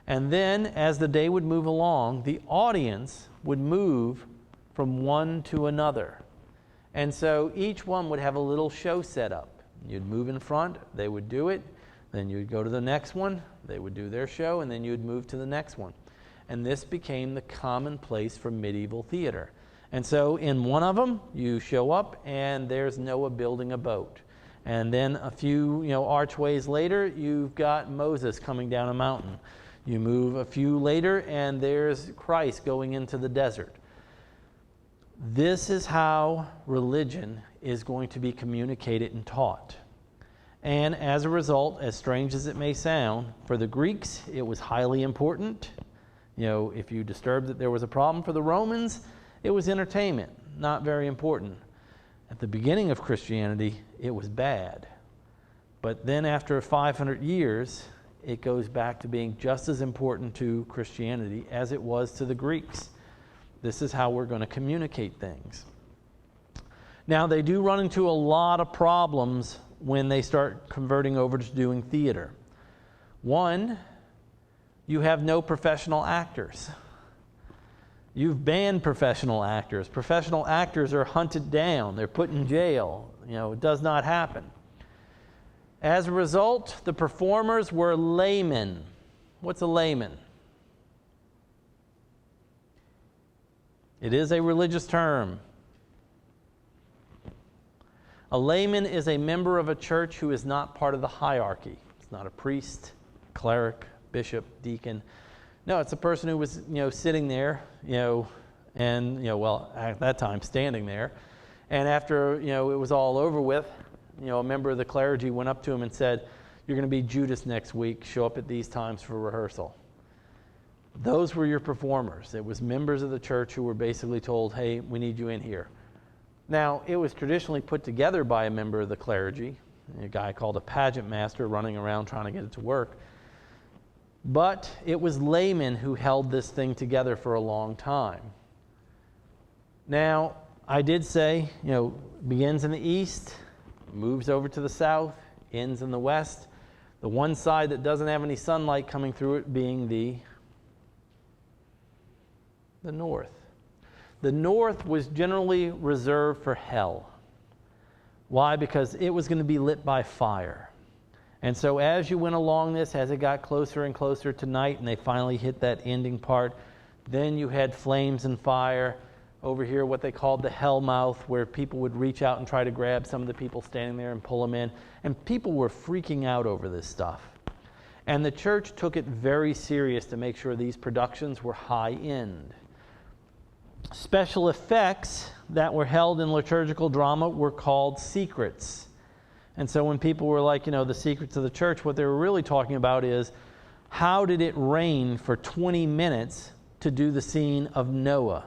And then, as the day would move along, the audience would move from one to another. And so each one would have a little show set up. You'd move in front, they would do it, then you'd go to the next one, they would do their show, and then you'd move to the next one. And this became the common place for medieval theater. And so in one of them, you show up and there's Noah building a boat. And then a few archways later, you've got Moses coming down a mountain. You move a few later and there's Christ going into the desert. This is how religion is going to be communicated and taught. And as a result, as strange as it may sound, for the Greeks, it was highly important. If you disturbed that there was a problem. For the Romans, it was entertainment, not very important. At the beginning of Christianity, it was bad. But then after 500 years, it goes back to being just as important to Christianity as it was to the Greeks. This is how we're going to communicate things. Now, they do run into a lot of problems when they start converting over to doing theater. One, you have no professional actors. You've banned professional actors. Professional actors are hunted down. They're put in jail. It does not happen. As a result, the performers were laymen. What's a layman? It is a religious term. A layman is a member of a church who is not part of the hierarchy. It's not a priest, cleric, bishop, deacon. No, it's a person who was, sitting there, and, at that time, standing there. And after, it was all over with, a member of the clergy went up to him and said, "You're going to be Judas next week. Show up at these times for rehearsal." Those were your performers. It was members of the church who were basically told, "Hey, we need you in here." Now, it was traditionally put together by a member of the clergy, a guy called a pageant master running around trying to get it to work. But it was laymen who held this thing together for a long time. Now, I did say, begins in the east, moves over to the south, ends in the west. The one side that doesn't have any sunlight coming through it being the north. The north was generally reserved for hell. Why? Because it was going to be lit by fire. And so as you went along this, as it got closer and closer to night, and they finally hit that ending part, then you had flames and fire. Over here, what they called the hell mouth, where people would reach out and try to grab some of the people standing there and pull them in. And people were freaking out over this stuff. And the church took it very serious to make sure these productions were high-end. Special effects that were held in liturgical drama were called secrets. And so when people were like, the secrets of the church, what they were really talking about is, how did it rain for 20 minutes to do the scene of Noah?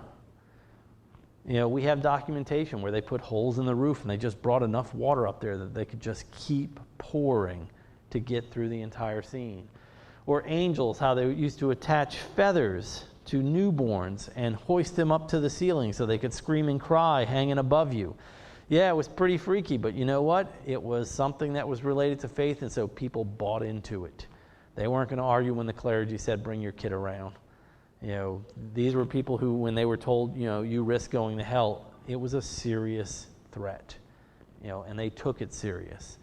We have documentation where they put holes in the roof and they just brought enough water up there that they could just keep pouring to get through the entire scene. Or angels, how they used to attach feathers to newborns and hoist them up to the ceiling so they could scream and cry hanging above you. Yeah, it was pretty freaky, but you know what? It was something that was related to faith, and so people bought into it. They weren't going to argue when the clergy said, bring your kid around. These were people who, when they were told, you risk going to hell, it was a serious threat, and they took it serious.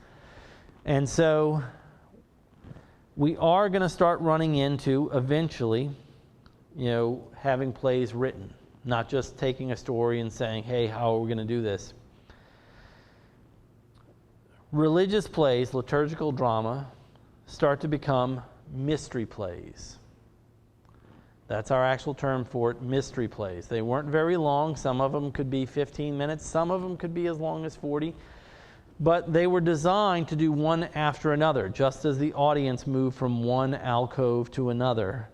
And so we are going to start running into, eventually, having plays written, not just taking a story and saying, hey, how are we going to do this? Religious plays, liturgical drama, start to become mystery plays. That's our actual term for it, mystery plays. They weren't very long. Some of them could be 15 minutes. Some of them could be as long as 40. But they were designed to do one after another, just as the audience moved from one alcove to another.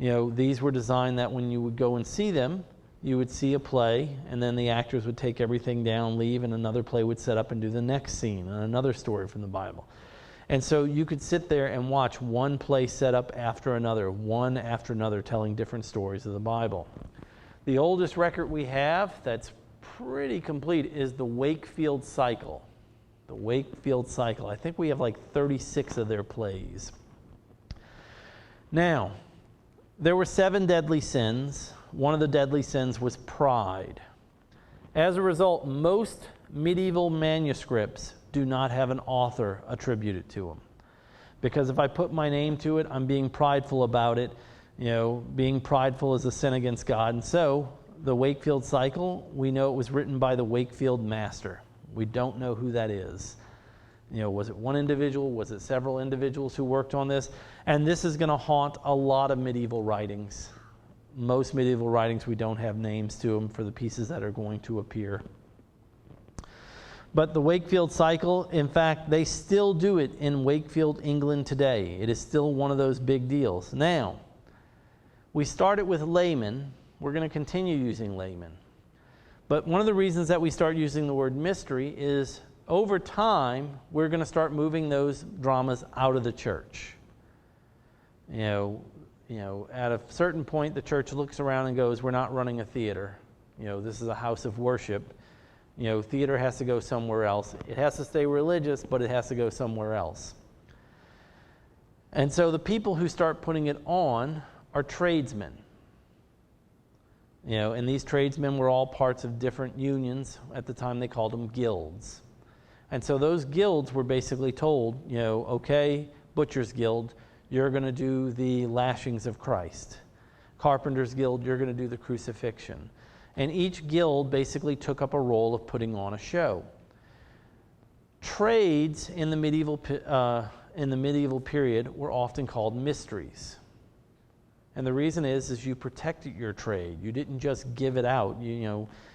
These were designed that when you would go and see them, you would see a play, and then the actors would take everything down, leave, and another play would set up and do the next scene, and another story from the Bible. And so you could sit there and watch one play set up after another, one after another, telling different stories of the Bible. The oldest record we have that's pretty complete is the Wakefield Cycle. The Wakefield Cycle. I think we have like 36 of their plays. Now, there were 7 deadly sins. One of the deadly sins was pride. As a result, most medieval manuscripts do not have an author attributed to them. Because if I put my name to it, I'm being prideful about it. Being prideful is a sin against God. And so, the Wakefield Cycle, we know it was written by the Wakefield master. We don't know who that is. Was it one individual? Was it several individuals who worked on this? And this is going to haunt a lot of medieval writings. Most medieval writings, we don't have names to them for the pieces that are going to appear. But the Wakefield Cycle, in fact, they still do it in Wakefield, England today. It is still one of those big deals. Now, we started with laymen. We're going to continue using laymen. But one of the reasons that we start using the word mystery is over time, we're going to start moving those dramas out of the church. At a certain point, the church looks around and goes, we're not running a theater. This is a house of worship. Theater has to go somewhere else. It has to stay religious, but it has to go somewhere else. And so the people who start putting it on are tradesmen. And these tradesmen were all parts of different unions. At the time, they called them guilds. And so those guilds were basically told, okay, Butcher's Guild, you're going to do the lashings of Christ. Carpenter's Guild, you're going to do the crucifixion. And each guild basically took up a role of putting on a show. Trades in the medieval period were often called mysteries. And the reason is you protected your trade. You didn't just give it out.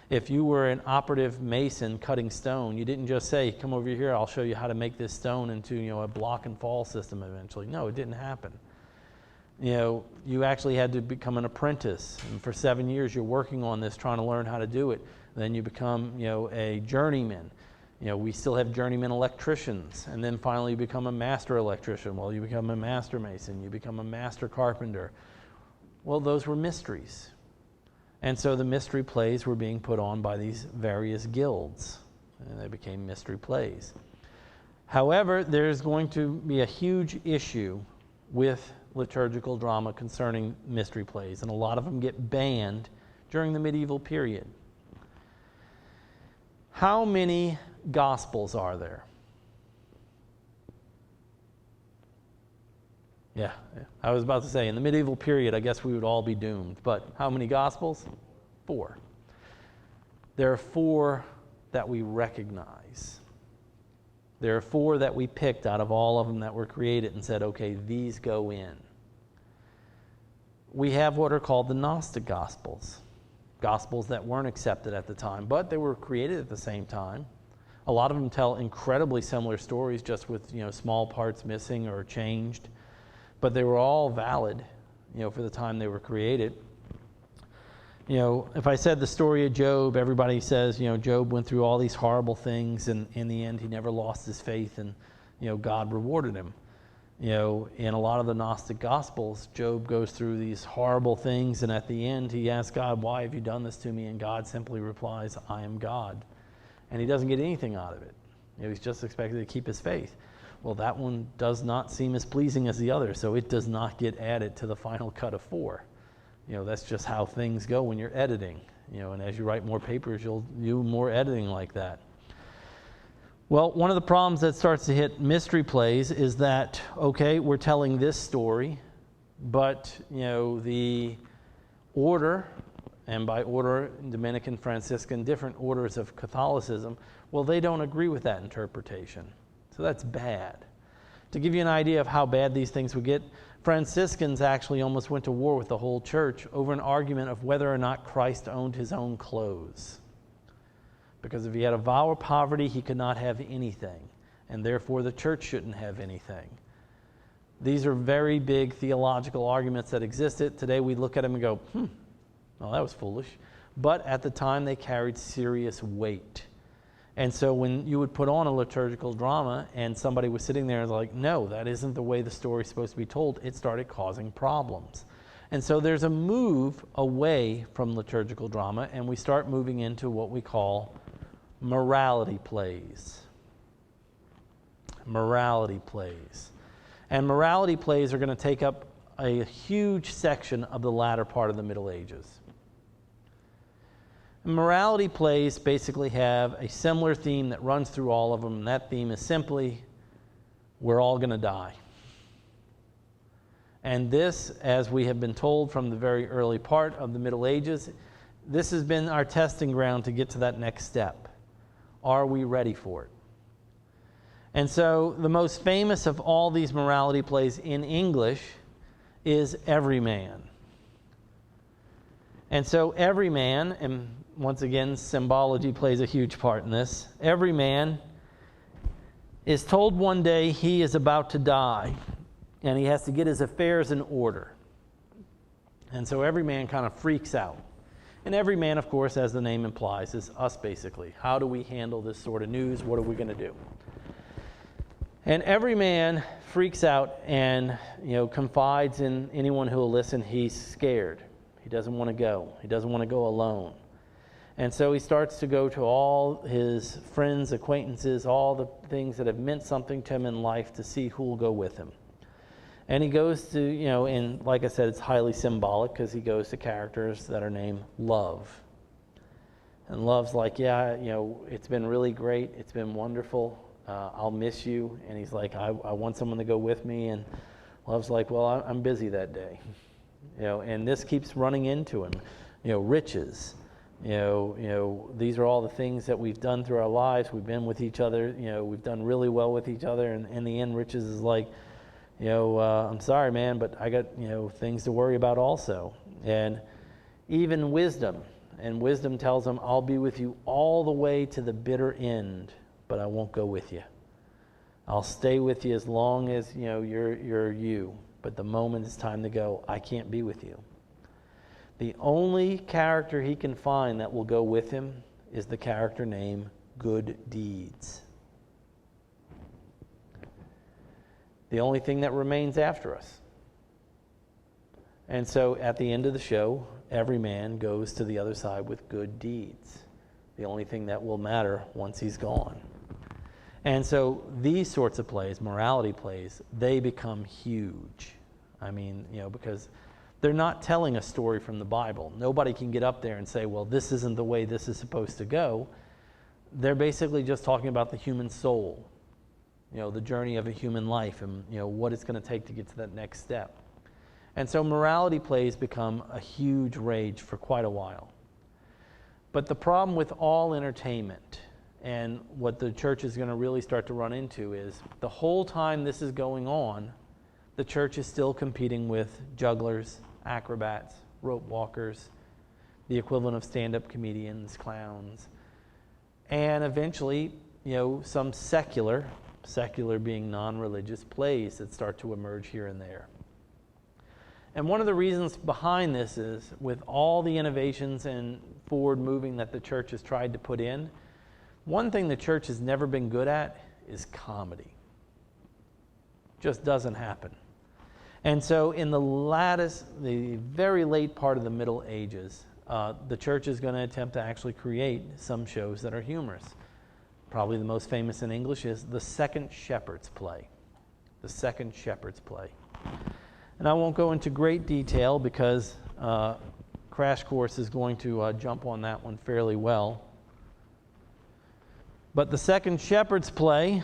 If you were an operative mason cutting stone, you didn't just say, come over here, I'll show you how to make this stone into a block and fall system eventually. No, it didn't happen. You actually had to become an apprentice. And for 7 years, you're working on this, trying to learn how to do it. Then you become, a journeyman. We still have journeyman electricians. And then finally you become a master electrician. Well, you become a master mason. You become a master carpenter. Well, those were mysteries. And so the mystery plays were being put on by these various guilds. And they became mystery plays. However, there's going to be a huge issue with liturgical drama concerning mystery plays, and a lot of them get banned during the medieval period. How many Gospels are there? Yeah, I was about to say, in the medieval period, I guess we would all be doomed. But how many Gospels? 4. There are 4 that we recognize. There are 4 that we picked out of all of them that were created and said, okay, these go in. We have what are called the Gnostic Gospels. Gospels that weren't accepted at the time, but they were created at the same time. A lot of them tell incredibly similar stories, just with small parts missing or changed, but they were all valid, for the time they were created. If I said the story of Job, everybody says, Job went through all these horrible things, and in the end, he never lost his faith, and God rewarded him. In a lot of the Gnostic Gospels, Job goes through these horrible things, and at the end, he asks God, "Why have you done this to me?" And God simply replies, "I am God." And he doesn't get anything out of it. He's just expected to keep his faith. Well, that one does not seem as pleasing as the other, so it does not get added to the final cut of 4. That's just how things go when you're editing. And as you write more papers, you'll do more editing like that. Well, one of the problems that starts to hit mystery plays is that, okay, we're telling this story, but, the order, and by order, Dominican, Franciscan, different orders of Catholicism, well, they don't agree with that interpretation. So that's bad. To give you an idea of how bad these things would get, Franciscans actually almost went to war with the whole church over an argument of whether or not Christ owned his own clothes. Because if he had a vow of poverty, he could not have anything, and therefore the church shouldn't have anything. These are very big theological arguments that existed. Today we look at them and go, well, that was foolish. But at the time they carried serious weight. And so when you would put on a liturgical drama and somebody was sitting there and like, no, that isn't the way the story's supposed to be told, it started causing problems. And so there's a move away from liturgical drama, and we start moving into what we call morality plays. Morality plays. And morality plays are going to take up a huge section of the latter part of the Middle Ages. Morality plays basically have a similar theme that runs through all of them, and that theme is simply, we're all going to die. And this, as we have been told from the very early part of the Middle Ages, this has been our testing ground to get to that next step. Are we ready for it? And so the most famous of all these morality plays in English is Everyman. And so Everyman, and once again, symbology plays a huge part in this. Everyman is told one day he is about to die, and he has to get his affairs in order. And so Everyman kind of freaks out. And Everyman, of course, as the name implies, is us basically. How do we handle this sort of news? What are we going to do? And Everyman freaks out and, confides in anyone who will listen. He's scared. He doesn't want to go. He doesn't want to go alone. And so he starts to go to all his friends, acquaintances, all the things that have meant something to him in life to see who will go with him. And he goes to, and like I said, it's highly symbolic because he goes to characters that are named Love. And Love's like, yeah, it's been really great. It's been wonderful. I'll miss you. And he's like, I want someone to go with me. And Love's like, well, I'm busy that day. And this keeps running into him. Riches. These are all the things that we've done through our lives. We've been with each other. We've done really well with each other. And in the end, Riches is like, I'm sorry, man, but I got, things to worry about also. And even Wisdom. And Wisdom tells him, I'll be with you all the way to the bitter end, but I won't go with you. I'll stay with you as long as, you're you. But the moment it's time to go, I can't be with you. The only character he can find that will go with him is the character named Good Deeds. The only thing that remains after us. And so at the end of the show, Everyman goes to the other side with good deeds. The only thing that will matter once he's gone. And so these sorts of plays, morality plays, they become huge. I mean, because they're not telling a story from the Bible. Nobody can get up there and say, well, this isn't the way this is supposed to go. They're basically just talking about the human soul, the journey of a human life and, what it's going to take to get to that next step. And so morality plays become a huge rage for quite a while. But the problem with all entertainment, and what the church is going to really start to run into is the whole time this is going on, the church is still competing with jugglers, acrobats, rope walkers, the equivalent of stand-up comedians, clowns, and eventually, some secular being non-religious plays that start to emerge here and there. And one of the reasons behind this is with all the innovations and forward moving that the church has tried to put in, one thing the church has never been good at is comedy. Just doesn't happen. And so in the very late part of the Middle Ages, the church is going to attempt to actually create some shows that are humorous. Probably the most famous in English is The Second Shepherd's Play. The Second Shepherd's Play. And I won't go into great detail because Crash Course is going to jump on that one fairly well. But The Second Shepherd's Play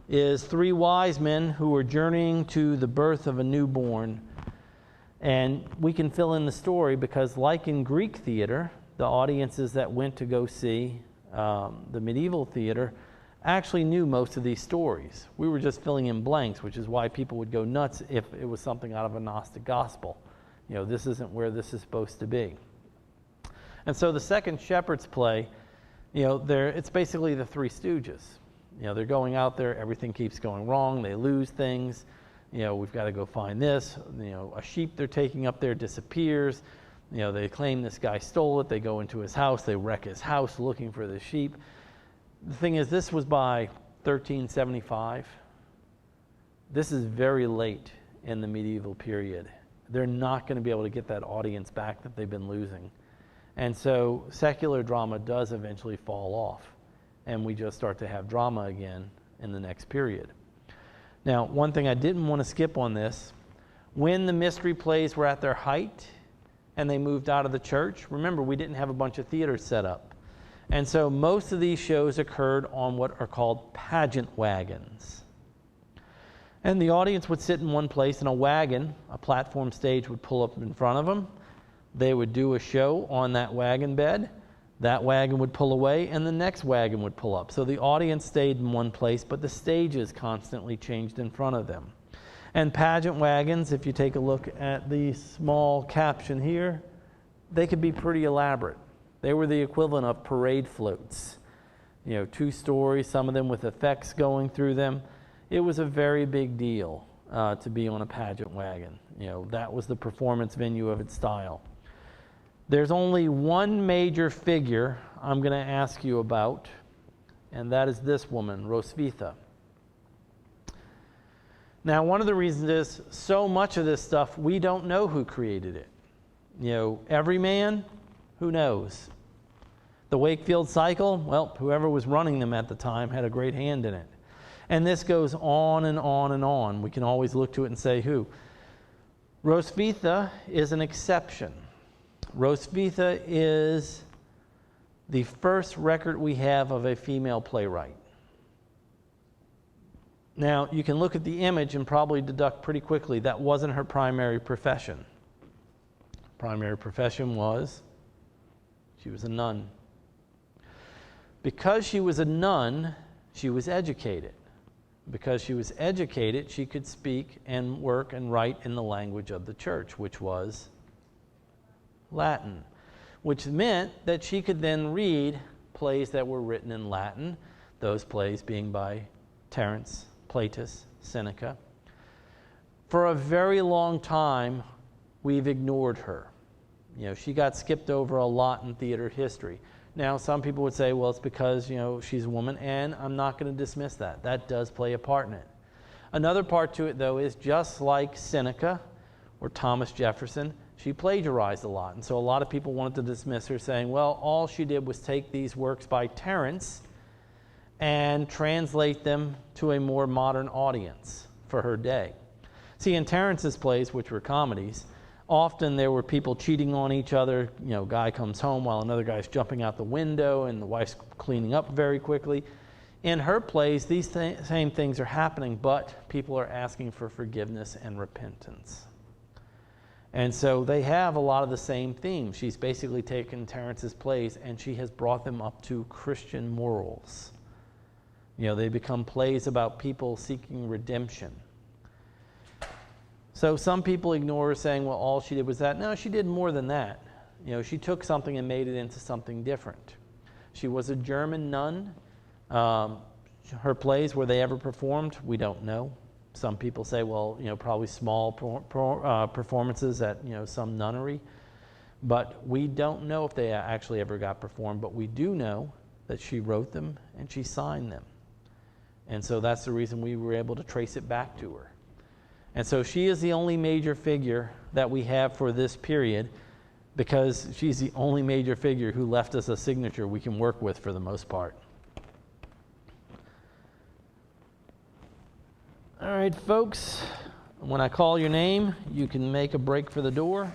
is three wise men who are journeying to the birth of a newborn. And we can fill in the story because, like in Greek theater, the audiences that went to go see the medieval theater actually knew most of these stories. We were just filling in blanks, which is why people would go nuts if it was something out of a Gnostic gospel. This isn't where this is supposed to be. And so the Second Shepherd's Play, it's basically the Three Stooges. They're going out there, everything keeps going wrong, they lose things. We've got to go find this. A sheep they're taking up there disappears. They claim this guy stole it. They go into his house. They wreck his house looking for the sheep. The thing is, this was by 1375. This is very late in the medieval period. They're not going to be able to get that audience back that they've been losing. And so secular drama does eventually fall off. And we just start to have drama again in the next period. Now, one thing I didn't want to skip on this, when the mystery plays were at their height and they moved out of the church, remember, we didn't have a bunch of theaters set up. And so most of these shows occurred on what are called pageant wagons. And the audience would sit in one place in a wagon. A platform stage would pull up in front of them. They would do a show on that wagon bed. That wagon would pull away, and the next wagon would pull up. So the audience stayed in one place, but the stages constantly changed in front of them. And pageant wagons, if you take a look at the small caption here, they could be pretty elaborate. They were the equivalent of parade floats. 2 stories, some of them with effects going through them. It was a very big deal to be on a pageant wagon. That was the performance venue of its style. There's only one major figure I'm going to ask you about, and that is this woman, Roswitha. Now, one of the reasons is so much of this stuff, we don't know who created it. Every man, who knows? The Wakefield Cycle, well, whoever was running them at the time had a great hand in it. And this goes on and on and on. We can always look to it and say who. Roswitha is an exception. Roswitha is the first record we have of a female playwright. Now, you can look at the image and probably deduct pretty quickly that wasn't her primary profession. Primary profession was she was a nun. Because she was a nun, she was educated. Because she was educated, she could speak and work and write in the language of the church, which was Latin, which meant that she could then read plays that were written in Latin, those plays being by Terence, Plautus, Seneca. For a very long time, we've ignored her. She got skipped over a lot in theater history. Now, some people would say, well, it's because, she's a woman, and I'm not going to dismiss that. That does play a part in it. Another part to it, though, is just like Seneca or Thomas Jefferson, she plagiarized a lot. And so a lot of people wanted to dismiss her, saying, well, all she did was take these works by Terence and translate them to a more modern audience for her day. See, in Terence's plays, which were comedies, often there were people cheating on each other. Guy comes home while another guy's jumping out the window and the wife's cleaning up very quickly. In her plays, these same things are happening, but people are asking for forgiveness and repentance. And so they have a lot of the same themes. She's basically taken Terence's plays and she has brought them up to Christian morals. You know, they become plays about people seeking redemption. So some people ignore her, saying, well, all she did was that. No, she did more than that. You know, she took something and made it into something different. She was a German nun. Her plays, were they ever performed? We don't know. Some people say, well, you know, probably small performances at, you know, some nunnery. But we don't know if they actually ever got performed. But we do know that she wrote them and she signed them. And so that's the reason we were able to trace it back to her. And so she is the only major figure that we have for this period, because she's the only major figure who left us a signature we can work with for the most part. All right, folks, when I call your name, you can make a break for the door.